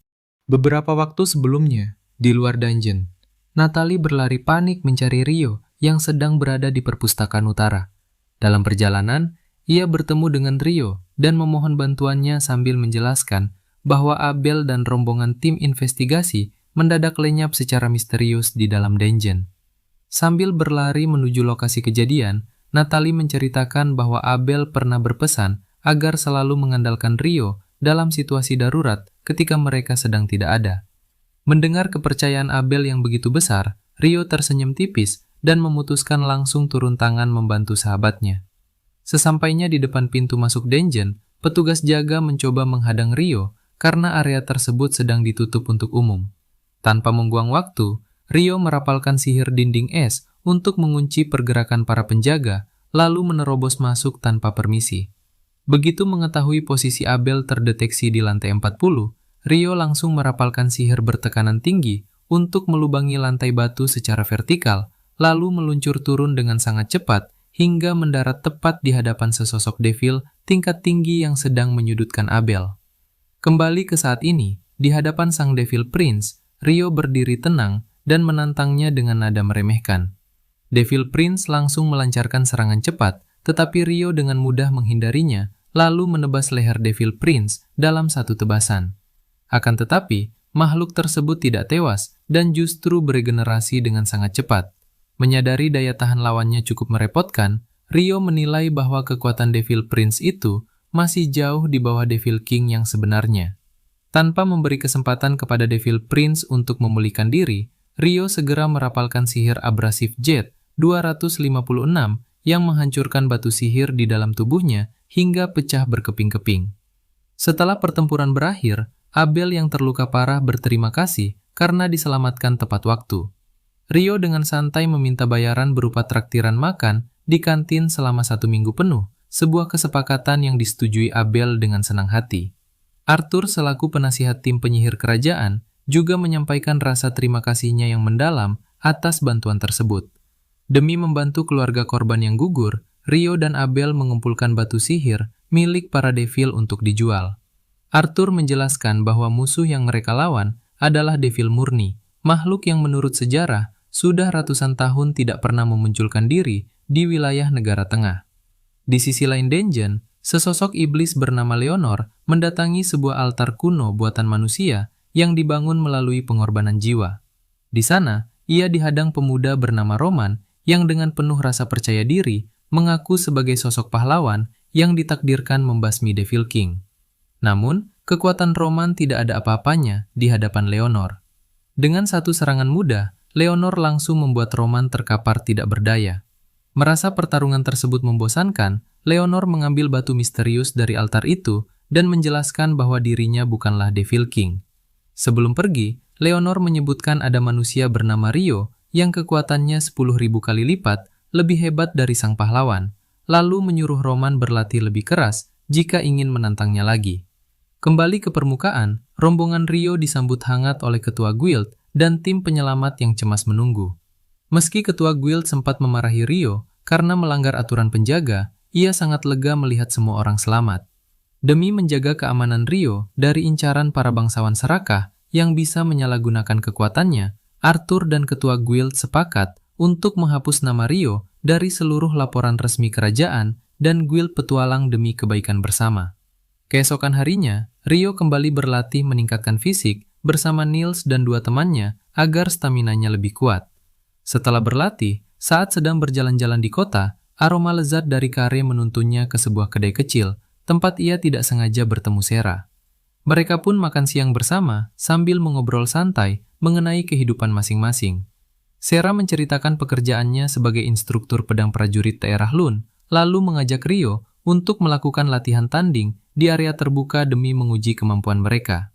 Beberapa waktu sebelumnya, di luar dungeon, Natalie berlari panik mencari Rio yang sedang berada di perpustakaan utara. Dalam perjalanan, ia bertemu dengan Rio dan memohon bantuannya sambil menjelaskan bahwa Abel dan rombongan tim investigasi mendadak lenyap secara misterius di dalam dungeon. Sambil berlari menuju lokasi kejadian, Natalie menceritakan bahwa Abel pernah berpesan agar selalu mengandalkan Rio dalam situasi darurat ketika mereka sedang tidak ada. Mendengar kepercayaan Abel yang begitu besar, Rio tersenyum tipis dan memutuskan langsung turun tangan membantu sahabatnya. Sesampainya di depan pintu masuk dungeon, petugas jaga mencoba menghadang Rio karena area tersebut sedang ditutup untuk umum. Tanpa membuang waktu, Rio merapalkan sihir dinding es untuk mengunci pergerakan para penjaga, lalu menerobos masuk tanpa permisi. Begitu mengetahui posisi Abel terdeteksi di lantai 40, Rio langsung merapalkan sihir bertekanan tinggi untuk melubangi lantai batu secara vertikal, lalu meluncur turun dengan sangat cepat hingga mendarat tepat di hadapan sesosok devil tingkat tinggi yang sedang menyudutkan Abel. Kembali ke saat ini, di hadapan sang devil prince, Rio berdiri tenang dan menantangnya dengan nada meremehkan. Devil Prince langsung melancarkan serangan cepat, tetapi Rio dengan mudah menghindarinya, lalu menebas leher Devil Prince dalam satu tebasan. Akan tetapi, makhluk tersebut tidak tewas dan justru beregenerasi dengan sangat cepat. Menyadari daya tahan lawannya cukup merepotkan, Rio menilai bahwa kekuatan Devil Prince itu masih jauh di bawah Devil King yang sebenarnya. Tanpa memberi kesempatan kepada Devil Prince untuk memulihkan diri, Rio segera merapalkan sihir abrasif Jet 256 yang menghancurkan batu sihir di dalam tubuhnya hingga pecah berkeping-keping. Setelah pertempuran berakhir, Abel yang terluka parah berterima kasih karena diselamatkan tepat waktu. Rio dengan santai meminta bayaran berupa traktiran makan di kantin selama 1 minggu penuh, sebuah kesepakatan yang disetujui Abel dengan senang hati. Arthur selaku penasihat tim penyihir kerajaan juga menyampaikan rasa terima kasihnya yang mendalam atas bantuan tersebut. Demi membantu keluarga korban yang gugur, Rio dan Abel mengumpulkan batu sihir milik para devil untuk dijual. Arthur menjelaskan bahwa musuh yang mereka lawan adalah devil murni, makhluk yang menurut sejarah sudah ratusan tahun tidak pernah memunculkan diri di wilayah negara tengah. Di sisi lain dungeon, sesosok iblis bernama Leonor mendatangi sebuah altar kuno buatan manusia yang dibangun melalui pengorbanan jiwa. Di sana, ia dihadang pemuda bernama Roman yang dengan penuh rasa percaya diri mengaku sebagai sosok pahlawan yang ditakdirkan membasmi Devil King. Namun, kekuatan Roman tidak ada apa-apanya di hadapan Leonor. Dengan satu serangan mudah, Leonor langsung membuat Roman terkapar tidak berdaya. Merasa pertarungan tersebut membosankan, Leonor mengambil batu misterius dari altar itu dan menjelaskan bahwa dirinya bukanlah Devil King. Sebelum pergi, Leonor menyebutkan ada manusia bernama Rio yang kekuatannya 10.000 kali lipat lebih hebat dari sang pahlawan, lalu menyuruh Roman berlatih lebih keras jika ingin menantangnya lagi. Kembali ke permukaan, rombongan Rio disambut hangat oleh ketua guild dan tim penyelamat yang cemas menunggu. Meski ketua guild sempat memarahi Rio karena melanggar aturan penjaga, ia sangat lega melihat semua orang selamat. Demi menjaga keamanan Rio dari incaran para bangsawan serakah yang bisa menyalahgunakan kekuatannya, Arthur dan ketua guild sepakat untuk menghapus nama Rio dari seluruh laporan resmi kerajaan dan guild petualang demi kebaikan bersama. Keesokan harinya, Rio kembali berlatih meningkatkan fisik bersama Niels dan 2 temannya agar staminanya lebih kuat. Setelah berlatih, saat sedang berjalan-jalan di kota, aroma lezat dari kare menuntunnya ke sebuah kedai kecil, tempat ia tidak sengaja bertemu Sera. Mereka pun makan siang bersama sambil mengobrol santai mengenai kehidupan masing-masing. Sera menceritakan pekerjaannya sebagai instruktur pedang prajurit daerah Lun, lalu mengajak Rio untuk melakukan latihan tanding di area terbuka demi menguji kemampuan mereka.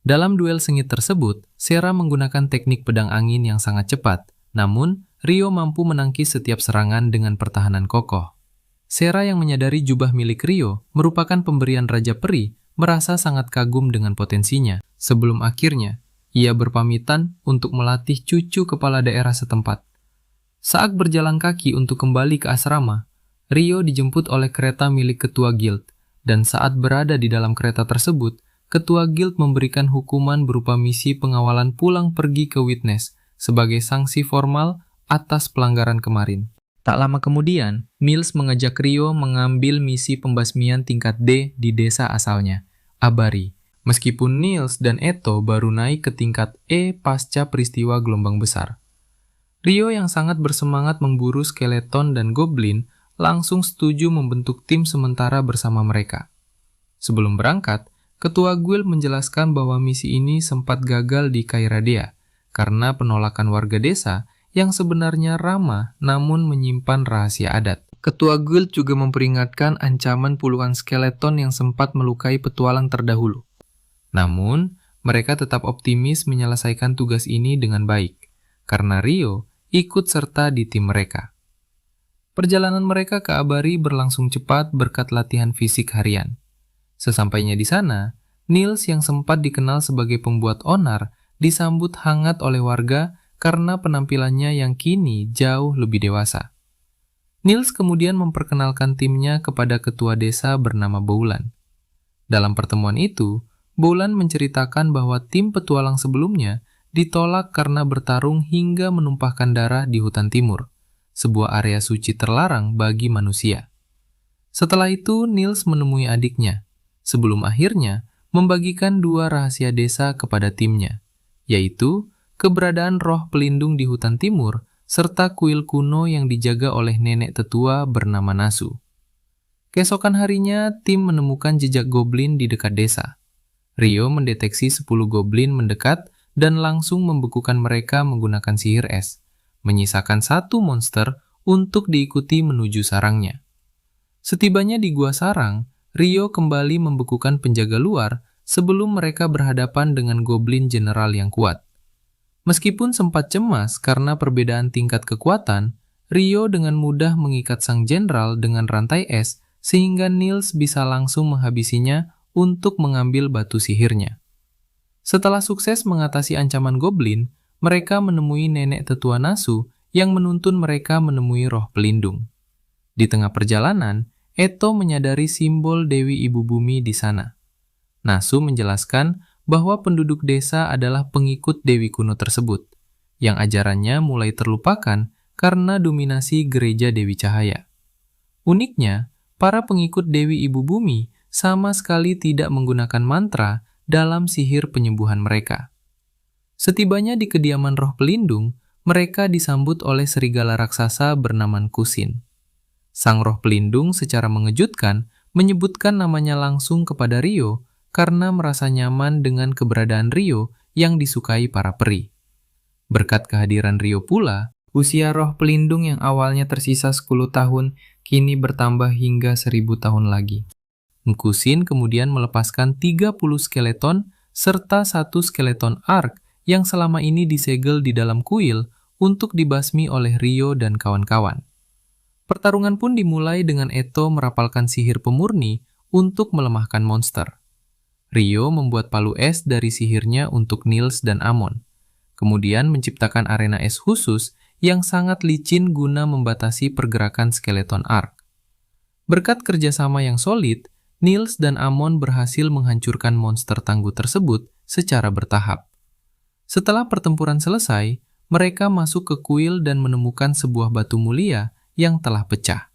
Dalam duel sengit tersebut, Sera menggunakan teknik pedang angin yang sangat cepat, namun Rio mampu menangkis setiap serangan dengan pertahanan kokoh. Sera yang menyadari jubah milik Rio merupakan pemberian Raja Peri merasa sangat kagum dengan potensinya. Sebelum akhirnya, ia berpamitan untuk melatih cucu kepala daerah setempat. Saat berjalan kaki untuk kembali ke asrama, Rio dijemput oleh kereta milik ketua guild, dan saat berada di dalam kereta tersebut, ketua guild memberikan hukuman berupa misi pengawalan pulang pergi ke Witness sebagai sanksi formal atas pelanggaran kemarin. Tak lama kemudian, Niels mengajak Rio mengambil misi pembasmian tingkat D di desa asalnya, Abari. Meskipun Niels dan Eto baru naik ke tingkat E pasca peristiwa gelombang besar. Rio yang sangat bersemangat memburu skeleton dan goblin langsung setuju membentuk tim sementara bersama mereka. Sebelum berangkat, ketua guild menjelaskan bahwa misi ini sempat gagal di Kairadea karena penolakan warga desa yang sebenarnya ramah namun menyimpan rahasia adat. Ketua guild juga memperingatkan ancaman puluhan skeleton yang sempat melukai petualang terdahulu. Namun, mereka tetap optimis menyelesaikan tugas ini dengan baik, karena Rio ikut serta di tim mereka. Perjalanan mereka ke Abari berlangsung cepat berkat latihan fisik harian. Sesampainya di sana, Niels yang sempat dikenal sebagai pembuat onar disambut hangat oleh warga karena penampilannya yang kini jauh lebih dewasa. Niels kemudian memperkenalkan timnya kepada ketua desa bernama Boulan. Dalam pertemuan itu, Boulan menceritakan bahwa tim petualang sebelumnya ditolak karena bertarung hingga menumpahkan darah di hutan timur, sebuah area suci terlarang bagi manusia. Setelah itu, Niels menemui adiknya, sebelum akhirnya membagikan 2 rahasia desa kepada timnya, yaitu keberadaan roh pelindung di hutan timur serta kuil kuno yang dijaga oleh nenek tetua bernama Nasu. Keesokan harinya, tim menemukan jejak goblin di dekat desa. Rio mendeteksi 10 goblin mendekat dan langsung membekukan mereka menggunakan sihir es, menyisakan 1 monster untuk diikuti menuju sarangnya. Setibanya di gua sarang, Rio kembali membekukan penjaga luar sebelum mereka berhadapan dengan goblin general yang kuat. Meskipun sempat cemas karena perbedaan tingkat kekuatan, Rio dengan mudah mengikat sang jenderal dengan rantai es sehingga Niels bisa langsung menghabisinya untuk mengambil batu sihirnya. Setelah sukses mengatasi ancaman goblin, mereka menemui nenek tetua Nasu yang menuntun mereka menemui roh pelindung. Di tengah perjalanan, Eto menyadari simbol Dewi Ibu Bumi di sana. Nasu menjelaskan bahwa penduduk desa adalah pengikut Dewi kuno tersebut, yang ajarannya mulai terlupakan karena dominasi gereja Dewi Cahaya. Uniknya, para pengikut Dewi Ibu Bumi sama sekali tidak menggunakan mantra dalam sihir penyembuhan mereka. Setibanya di kediaman roh pelindung, mereka disambut oleh serigala raksasa bernama Kusin. Sang roh pelindung secara mengejutkan menyebutkan namanya langsung kepada Rio karena merasa nyaman dengan keberadaan Rio yang disukai para peri. Berkat kehadiran Rio pula, usia roh pelindung yang awalnya tersisa 10 tahun kini bertambah hingga 1000 tahun lagi. Kusin kemudian melepaskan 30 skeleton serta 1 skeleton ark yang selama ini disegel di dalam kuil untuk dibasmi oleh Rio dan kawan-kawan. Pertarungan pun dimulai dengan Eto merapalkan sihir pemurni untuk melemahkan monster. Rio membuat palu es dari sihirnya untuk Niels dan Amon, kemudian menciptakan arena es khusus yang sangat licin guna membatasi pergerakan skeleton ark. Berkat kerjasama yang solid, Niels dan Amon berhasil menghancurkan monster tangguh tersebut secara bertahap. Setelah pertempuran selesai, mereka masuk ke kuil dan menemukan sebuah batu mulia yang telah pecah.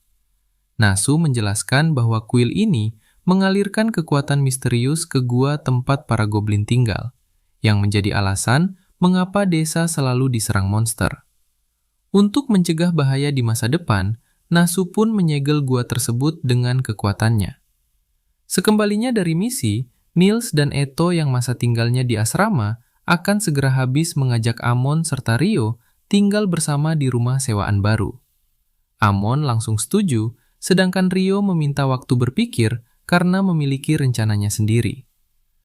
Nasu menjelaskan bahwa kuil ini mengalirkan kekuatan misterius ke gua tempat para goblin tinggal, yang menjadi alasan mengapa desa selalu diserang monster. Untuk mencegah bahaya di masa depan, Nasu pun menyegel gua tersebut dengan kekuatannya. Sekembalinya dari misi, Niels dan Eto yang masa tinggalnya di asrama akan segera habis mengajak Amon serta Rio tinggal bersama di rumah sewaan baru. Amon langsung setuju, sedangkan Rio meminta waktu berpikir karena memiliki rencananya sendiri.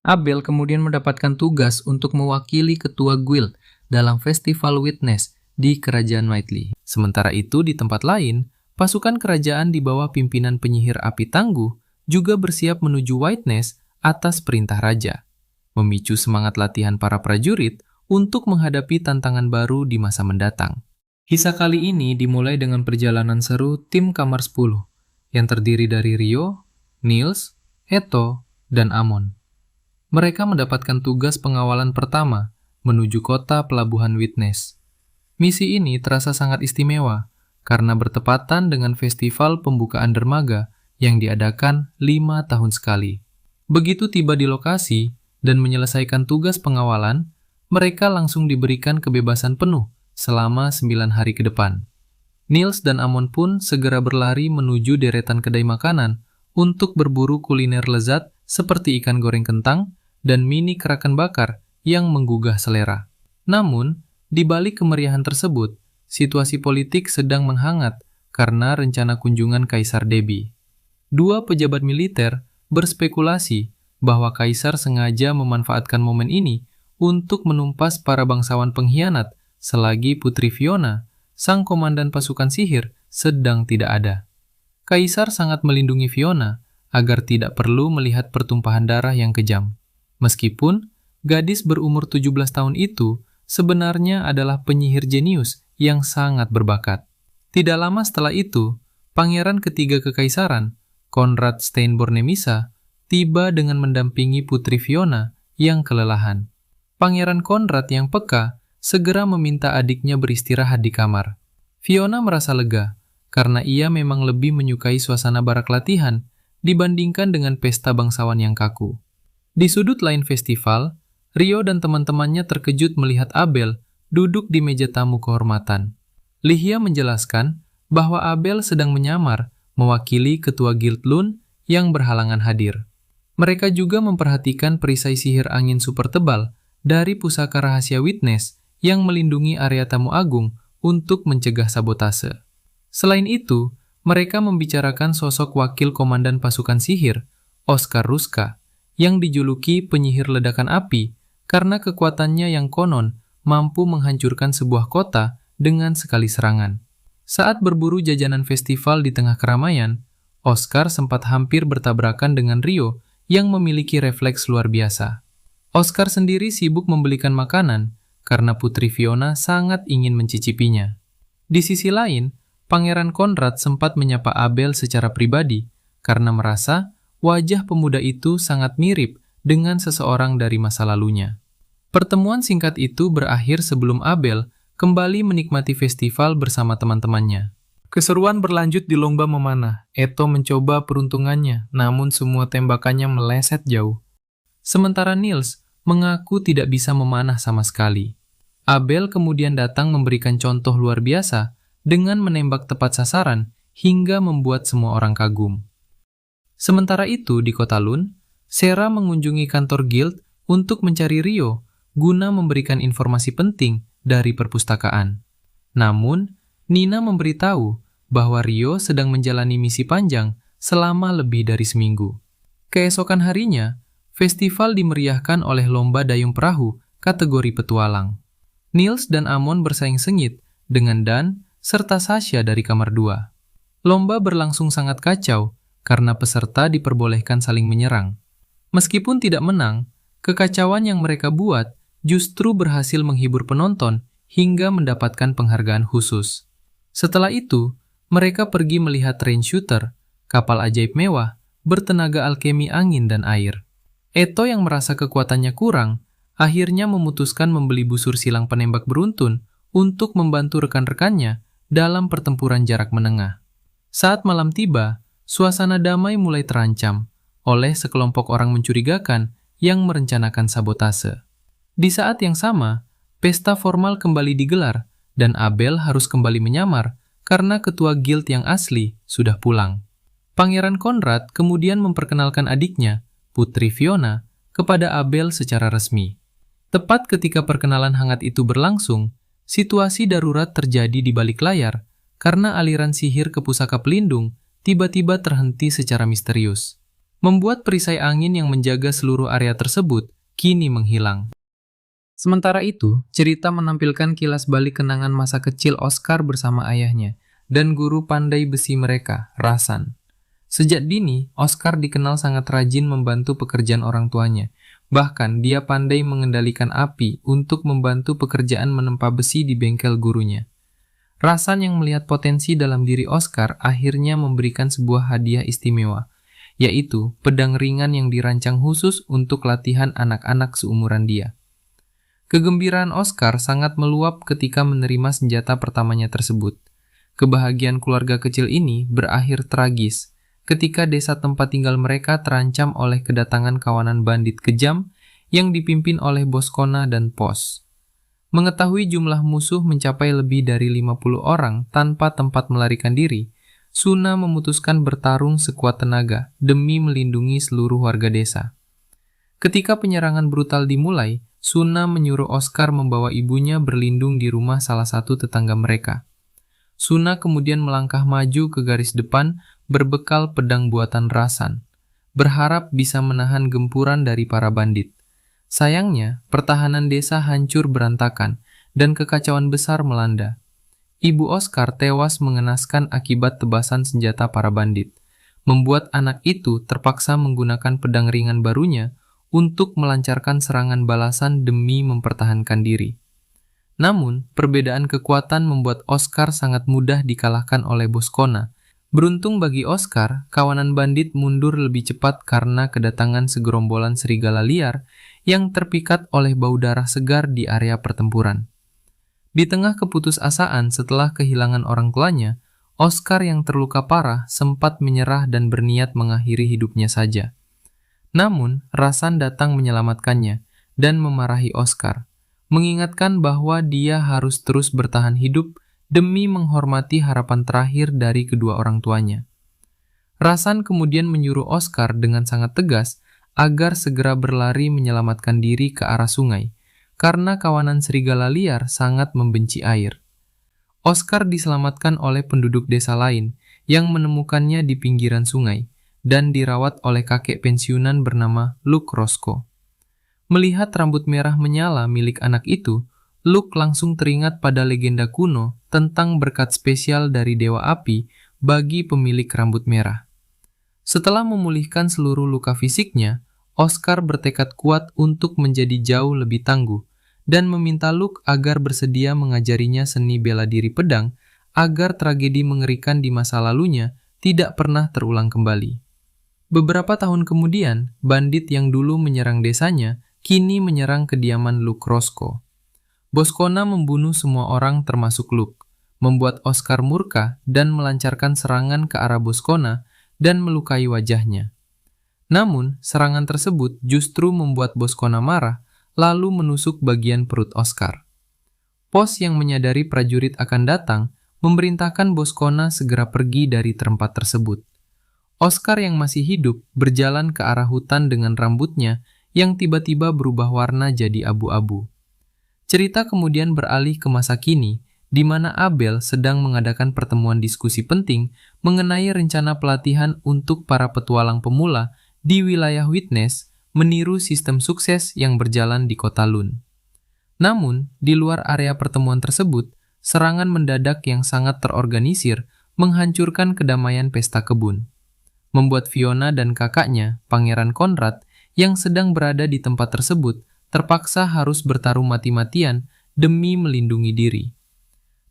Abel kemudian mendapatkan tugas untuk mewakili ketua guild dalam festival Witness di kerajaan Whiteley. Sementara itu di tempat lain, pasukan kerajaan di bawah pimpinan penyihir api tangguh juga bersiap menuju Whiteness atas perintah raja, memicu semangat latihan para prajurit untuk menghadapi tantangan baru di masa mendatang. Kisah kali ini dimulai dengan perjalanan seru tim Kamar 10 yang terdiri dari Rio, Niels, Eto, dan Amon. Mereka mendapatkan tugas pengawalan pertama menuju kota pelabuhan Witness. Misi ini terasa sangat istimewa karena bertepatan dengan festival pembukaan dermaga yang diadakan 5 tahun sekali. Begitu tiba di lokasi dan menyelesaikan tugas pengawalan, mereka langsung diberikan kebebasan penuh selama 9 hari ke depan. Niels dan Amon pun segera berlari menuju deretan kedai makanan untuk berburu kuliner lezat seperti ikan goreng kentang dan mini kerakan bakar yang menggugah selera. Namun, di balik kemeriahan tersebut, situasi politik sedang menghangat karena rencana kunjungan Kaisar Debi. Dua pejabat militer berspekulasi bahwa Kaisar sengaja memanfaatkan momen ini untuk menumpas para bangsawan pengkhianat selagi Putri Fiona, sang komandan pasukan sihir, sedang tidak ada. Kaisar sangat melindungi Fiona agar tidak perlu melihat pertumpahan darah yang kejam. Meskipun gadis berumur 17 tahun itu sebenarnya adalah penyihir jenius yang sangat berbakat. Tidak lama setelah itu, pangeran ketiga kekaisaran, Konrad Steinborn-Nemisa, tiba dengan mendampingi Putri Fiona yang kelelahan. Pangeran Konrad yang peka segera meminta adiknya beristirahat di kamar. Fiona merasa lega karena ia memang lebih menyukai suasana barak latihan dibandingkan dengan pesta bangsawan yang kaku. Di sudut lain festival, Rio dan teman-temannya terkejut melihat Abel duduk di meja tamu kehormatan. Lihia menjelaskan bahwa Abel sedang menyamar mewakili ketua Guild Lun yang berhalangan hadir. Mereka juga memperhatikan perisai sihir angin super tebal dari pusaka rahasia Witness yang melindungi area tamu agung untuk mencegah sabotase. Selain itu, mereka membicarakan sosok wakil komandan pasukan sihir, Oskar Ruska, yang dijuluki penyihir ledakan api karena kekuatannya yang konon mampu menghancurkan sebuah kota dengan sekali serangan. Saat berburu jajanan festival di tengah keramaian, Oskar sempat hampir bertabrakan dengan Rio yang memiliki refleks luar biasa. Oskar sendiri sibuk membelikan makanan karena Putri Fiona sangat ingin mencicipinya. Di sisi lain, Pangeran Konrad sempat menyapa Abel secara pribadi karena merasa wajah pemuda itu sangat mirip dengan seseorang dari masa lalunya. Pertemuan singkat itu berakhir sebelum Abel kembali menikmati festival bersama teman-temannya. Keseruan berlanjut di lomba memanah. Eto mencoba peruntungannya, namun semua tembakannya meleset jauh. Sementara Niels mengaku tidak bisa memanah sama sekali. Abel kemudian datang memberikan contoh luar biasa dengan menembak tepat sasaran hingga membuat semua orang kagum. Sementara itu di kota Lun, Sera mengunjungi kantor guild untuk mencari Rio guna memberikan informasi penting dari perpustakaan. Namun, Nina memberitahu bahwa Rio sedang menjalani misi panjang selama lebih dari seminggu. Keesokan harinya, festival dimeriahkan oleh lomba dayung perahu kategori petualang. Niels dan Amon bersaing sengit dengan Dan serta Sasha dari kamar 2. Lomba berlangsung sangat kacau karena peserta diperbolehkan saling menyerang. Meskipun tidak menang, kekacauan yang mereka buat justru berhasil menghibur penonton hingga mendapatkan penghargaan khusus. Setelah itu, mereka pergi melihat rain shooter, kapal ajaib mewah, bertenaga alkemi angin dan air. Eto yang merasa kekuatannya kurang, akhirnya memutuskan membeli busur silang penembak beruntun untuk membantu rekan-rekannya dalam pertempuran jarak menengah. Saat malam tiba, suasana damai mulai terancam oleh sekelompok orang mencurigakan yang merencanakan sabotase. Di saat yang sama, pesta formal kembali digelar dan Abel harus kembali menyamar karena ketua guild yang asli sudah pulang. Pangeran Konrad kemudian memperkenalkan adiknya, Putri Fiona, kepada Abel secara resmi. Tepat ketika perkenalan hangat itu berlangsung, situasi darurat terjadi di balik layar karena aliran sihir ke pusaka pelindung tiba-tiba terhenti secara misterius, membuat perisai angin yang menjaga seluruh area tersebut kini menghilang. Sementara itu, cerita menampilkan kilas balik kenangan masa kecil Oskar bersama ayahnya dan guru pandai besi mereka, Rasan. Sejak dini, Oskar dikenal sangat rajin membantu pekerjaan orang tuanya. Bahkan, dia pandai mengendalikan api untuk membantu pekerjaan menempa besi di bengkel gurunya. Rasan yang melihat potensi dalam diri Oscar akhirnya memberikan sebuah hadiah istimewa, yaitu pedang ringan yang dirancang khusus untuk latihan anak-anak seumuran dia. Kegembiraan Oscar sangat meluap ketika menerima senjata pertamanya tersebut. Kebahagiaan keluarga kecil ini berakhir tragis ketika desa tempat tinggal mereka terancam oleh kedatangan kawanan bandit kejam yang dipimpin oleh Boscona dan Pos. Mengetahui jumlah musuh mencapai lebih dari 50 orang tanpa tempat melarikan diri, Suna memutuskan bertarung sekuat tenaga demi melindungi seluruh warga desa. Ketika penyerangan brutal dimulai, Suna menyuruh Oscar membawa ibunya berlindung di rumah salah satu tetangga mereka. Suna kemudian melangkah maju ke garis depan berbekal pedang buatan Rasan, berharap bisa menahan gempuran dari para bandit. Sayangnya, pertahanan desa hancur berantakan dan kekacauan besar melanda. Ibu Oscar tewas mengenaskan akibat tebasan senjata para bandit, membuat anak itu terpaksa menggunakan pedang ringan barunya untuk melancarkan serangan balasan demi mempertahankan diri. Namun, perbedaan kekuatan membuat Oscar sangat mudah dikalahkan oleh Boscona. Beruntung bagi Oscar, kawanan bandit mundur lebih cepat karena kedatangan segerombolan serigala liar yang terpikat oleh bau darah segar di area pertempuran. Di tengah keputusasaan setelah kehilangan orang tuanya, Oscar yang terluka parah sempat menyerah dan berniat mengakhiri hidupnya saja. Namun, Rasan datang menyelamatkannya dan memarahi Oscar, mengingatkan bahwa dia harus terus bertahan hidup demi menghormati harapan terakhir dari kedua orang tuanya. Rasan kemudian menyuruh Oscar dengan sangat tegas agar segera berlari menyelamatkan diri ke arah sungai, karena kawanan serigala liar sangat membenci air. Oscar diselamatkan oleh penduduk desa lain yang menemukannya di pinggiran sungai dan dirawat oleh kakek pensiunan bernama Luke Roscoe. Melihat rambut merah menyala milik anak itu, Luke langsung teringat pada legenda kuno tentang berkat spesial dari Dewa Api bagi pemilik rambut merah. Setelah memulihkan seluruh luka fisiknya, Oscar bertekad kuat untuk menjadi jauh lebih tangguh dan meminta Luke agar bersedia mengajarinya seni bela diri pedang agar tragedi mengerikan di masa lalunya tidak pernah terulang kembali. Beberapa tahun kemudian, bandit yang dulu menyerang desanya kini menyerang kediaman Luke Roscoe. Boscona membunuh semua orang termasuk Luke, membuat Oscar murka dan melancarkan serangan ke arah Boscona dan melukai wajahnya. Namun, serangan tersebut justru membuat Boscona marah, lalu menusuk bagian perut Oscar. Pos yang menyadari prajurit akan datang, memerintahkan Boscona segera pergi dari tempat tersebut. Oscar yang masih hidup berjalan ke arah hutan dengan rambutnya yang tiba-tiba berubah warna jadi abu-abu. Cerita kemudian beralih ke masa kini, di mana Abel sedang mengadakan pertemuan diskusi penting mengenai rencana pelatihan untuk para petualang pemula di wilayah Witness meniru sistem sukses yang berjalan di kota Lun. Namun, di luar area pertemuan tersebut, serangan mendadak yang sangat terorganisir menghancurkan kedamaian pesta kebun, membuat Fiona dan kakaknya, Pangeran Conrad, yang sedang berada di tempat tersebut, terpaksa harus bertarung mati-matian demi melindungi diri.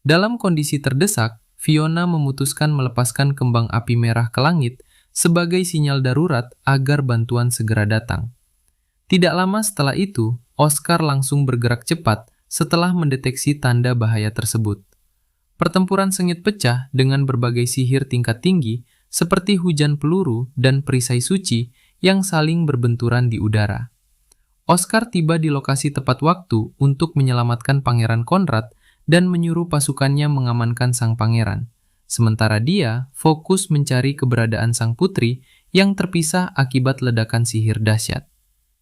Dalam kondisi terdesak, Fiona memutuskan melepaskan kembang api merah ke langit sebagai sinyal darurat agar bantuan segera datang. Tidak lama setelah itu, Oscar langsung bergerak cepat setelah mendeteksi tanda bahaya tersebut. Pertempuran sengit pecah dengan berbagai sihir tingkat tinggi seperti hujan peluru dan perisai suci yang saling berbenturan di udara. Oscar tiba di lokasi tepat waktu untuk menyelamatkan Pangeran Conrad dan menyuruh pasukannya mengamankan sang pangeran. Sementara dia fokus mencari keberadaan sang putri yang terpisah akibat ledakan sihir dahsyat.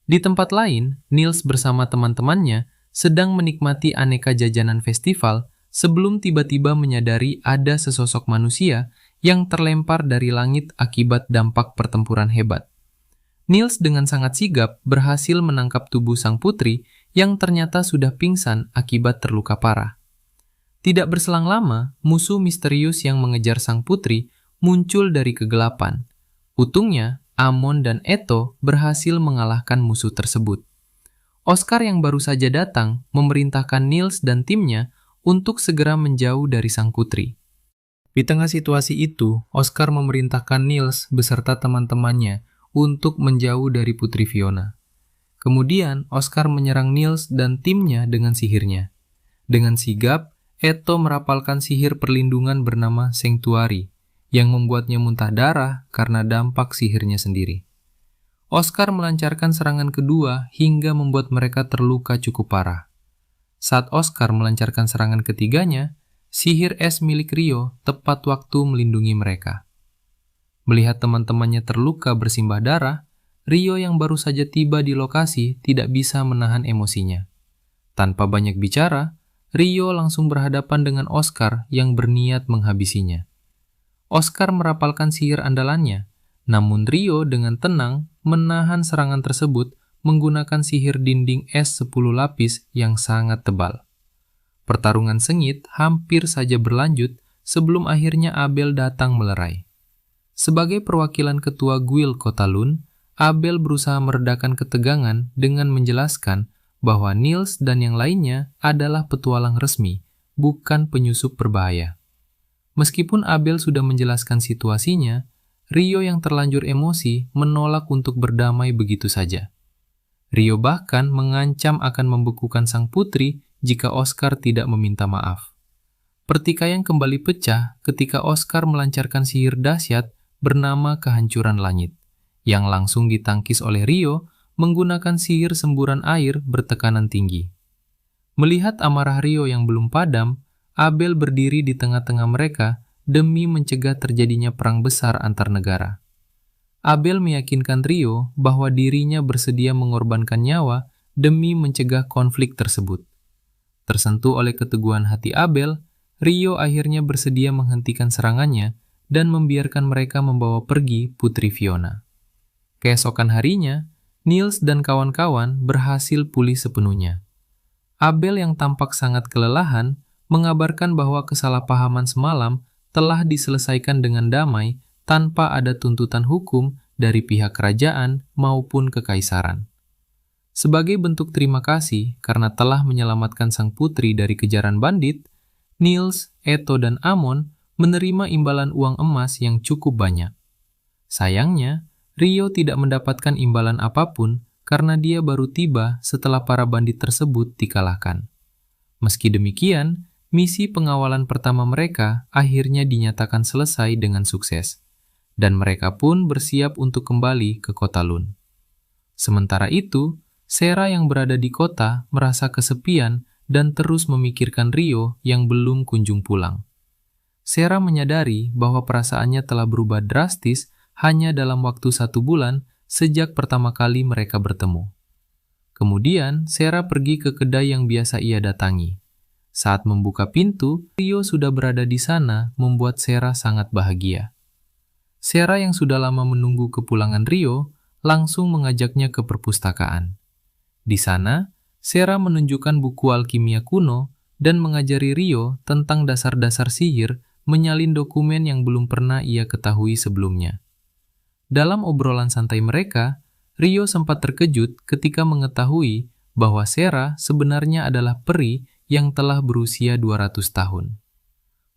Di tempat lain, Niels bersama teman-temannya sedang menikmati aneka jajanan festival sebelum tiba-tiba menyadari ada sesosok manusia yang terlempar dari langit akibat dampak pertempuran hebat. Niels dengan sangat sigap berhasil menangkap tubuh sang putri yang ternyata sudah pingsan akibat terluka parah. Tidak berselang lama, musuh misterius yang mengejar sang putri muncul dari kegelapan. Untungnya, Amon dan Eto berhasil mengalahkan musuh tersebut. Oscar yang baru saja datang memerintahkan Niels dan timnya untuk segera menjauh dari sang putri. Di tengah situasi itu, Oscar memerintahkan Niels beserta teman-temannya untuk menjauh dari Putri Fiona. Kemudian, Oscar menyerang Niels dan timnya dengan sihirnya. Dengan sigap, Eto merapalkan sihir perlindungan bernama Sanctuary, yang membuatnya muntah darah karena dampak sihirnya sendiri. Oscar melancarkan serangan kedua hingga membuat mereka terluka cukup parah. Saat Oscar melancarkan serangan ketiganya, sihir es milik Rio tepat waktu melindungi mereka. Melihat teman-temannya terluka bersimbah darah, Rio yang baru saja tiba di lokasi tidak bisa menahan emosinya. Tanpa banyak bicara, Rio langsung berhadapan dengan Oscar yang berniat menghabisinya. Oscar merapalkan sihir andalannya, namun Rio dengan tenang menahan serangan tersebut menggunakan sihir dinding es 10 lapis yang sangat tebal. Pertarungan sengit hampir saja berlanjut sebelum akhirnya Abel datang melerai. Sebagai perwakilan ketua Guild Kota Lun, Abel berusaha meredakan ketegangan dengan menjelaskan bahwa Niels dan yang lainnya adalah petualang resmi, bukan penyusup berbahaya. Meskipun Abel sudah menjelaskan situasinya, Rio yang terlanjur emosi menolak untuk berdamai begitu saja. Rio bahkan mengancam akan membekukan sang putri jika Oscar tidak meminta maaf. Pertikaian kembali pecah ketika Oscar melancarkan sihir dahsyat bernama Kehancuran Langit, yang langsung ditangkis oleh Rio menggunakan sihir semburan air bertekanan tinggi. Melihat amarah Rio yang belum padam, Abel berdiri di tengah-tengah mereka demi mencegah terjadinya perang besar antar negara. Abel meyakinkan Rio bahwa dirinya bersedia mengorbankan nyawa demi mencegah konflik tersebut. Tersentuh oleh keteguhan hati Abel, Rio akhirnya bersedia menghentikan serangannya dan membiarkan mereka membawa pergi Putri Fiona. Keesokan harinya, Niels dan kawan-kawan berhasil pulih sepenuhnya. Abel yang tampak sangat kelelahan mengabarkan bahwa kesalahpahaman semalam telah diselesaikan dengan damai tanpa ada tuntutan hukum dari pihak kerajaan maupun kekaisaran. Sebagai bentuk terima kasih karena telah menyelamatkan sang putri dari kejaran bandit, Niels, Eto, dan Amon menerima imbalan uang emas yang cukup banyak. Sayangnya, Rio tidak mendapatkan imbalan apapun karena dia baru tiba setelah para bandit tersebut dikalahkan. Meski demikian, misi pengawalan pertama mereka akhirnya dinyatakan selesai dengan sukses, dan mereka pun bersiap untuk kembali ke kota Lun. Sementara itu, Sera yang berada di kota merasa kesepian dan terus memikirkan Rio yang belum kunjung pulang. Sera menyadari bahwa perasaannya telah berubah drastis hanya dalam waktu 1 bulan sejak pertama kali mereka bertemu. Kemudian, Sera pergi ke kedai yang biasa ia datangi. Saat membuka pintu, Rio sudah berada di sana membuat Sera sangat bahagia. Sera yang sudah lama menunggu kepulangan Rio langsung mengajaknya ke perpustakaan. Di sana, Sera menunjukkan buku alkimia kuno dan mengajari Rio tentang dasar-dasar sihir menyalin dokumen yang belum pernah ia ketahui sebelumnya. Dalam obrolan santai mereka, Rio sempat terkejut ketika mengetahui bahwa Sera sebenarnya adalah peri yang telah berusia 200 tahun.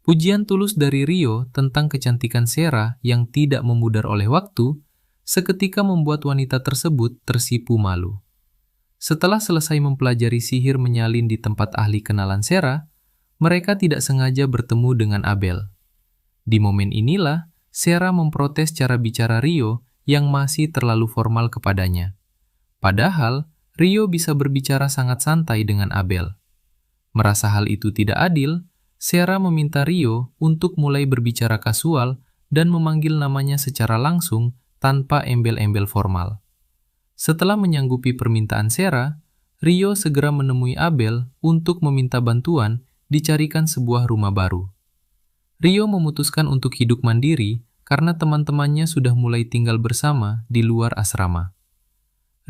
Pujian tulus dari Rio tentang kecantikan Sera yang tidak memudar oleh waktu, seketika membuat wanita tersebut tersipu malu. Setelah selesai mempelajari sihir menyalin di tempat ahli kenalan Sera, mereka tidak sengaja bertemu dengan Abel. Di momen inilah, Sera memprotes cara bicara Rio yang masih terlalu formal kepadanya. Padahal, Rio bisa berbicara sangat santai dengan Abel. Merasa hal itu tidak adil, Sera meminta Rio untuk mulai berbicara kasual dan memanggil namanya secara langsung tanpa embel-embel formal. Setelah menyanggupi permintaan Sera, Rio segera menemui Abel untuk meminta bantuan dicarikan sebuah rumah baru. Rio memutuskan untuk hidup mandiri karena teman-temannya sudah mulai tinggal bersama di luar asrama.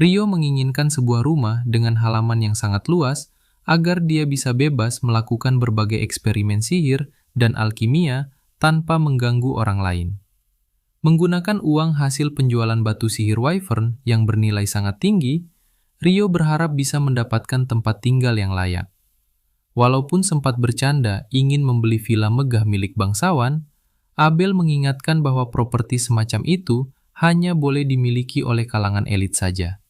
Rio menginginkan sebuah rumah dengan halaman yang sangat luas agar dia bisa bebas melakukan berbagai eksperimen sihir dan alkimia tanpa mengganggu orang lain. Menggunakan uang hasil penjualan batu sihir Wyvern yang bernilai sangat tinggi, Rio berharap bisa mendapatkan tempat tinggal yang layak. Walaupun sempat bercanda ingin membeli villa megah milik bangsawan, Abel mengingatkan bahwa properti semacam itu hanya boleh dimiliki oleh kalangan elit saja.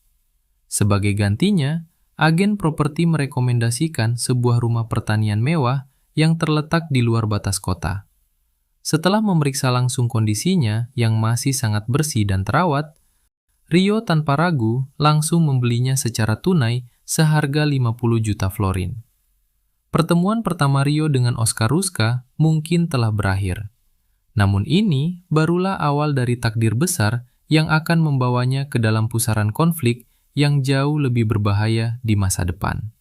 Sebagai gantinya, agen properti merekomendasikan sebuah rumah pertanian mewah yang terletak di luar batas kota. Setelah memeriksa langsung kondisinya yang masih sangat bersih dan terawat, Rio tanpa ragu langsung membelinya secara tunai seharga 50 juta florin. Pertemuan pertama Rio dengan Oscar Ruska mungkin telah berakhir. Namun ini barulah awal dari takdir besar yang akan membawanya ke dalam pusaran konflik yang jauh lebih berbahaya di masa depan.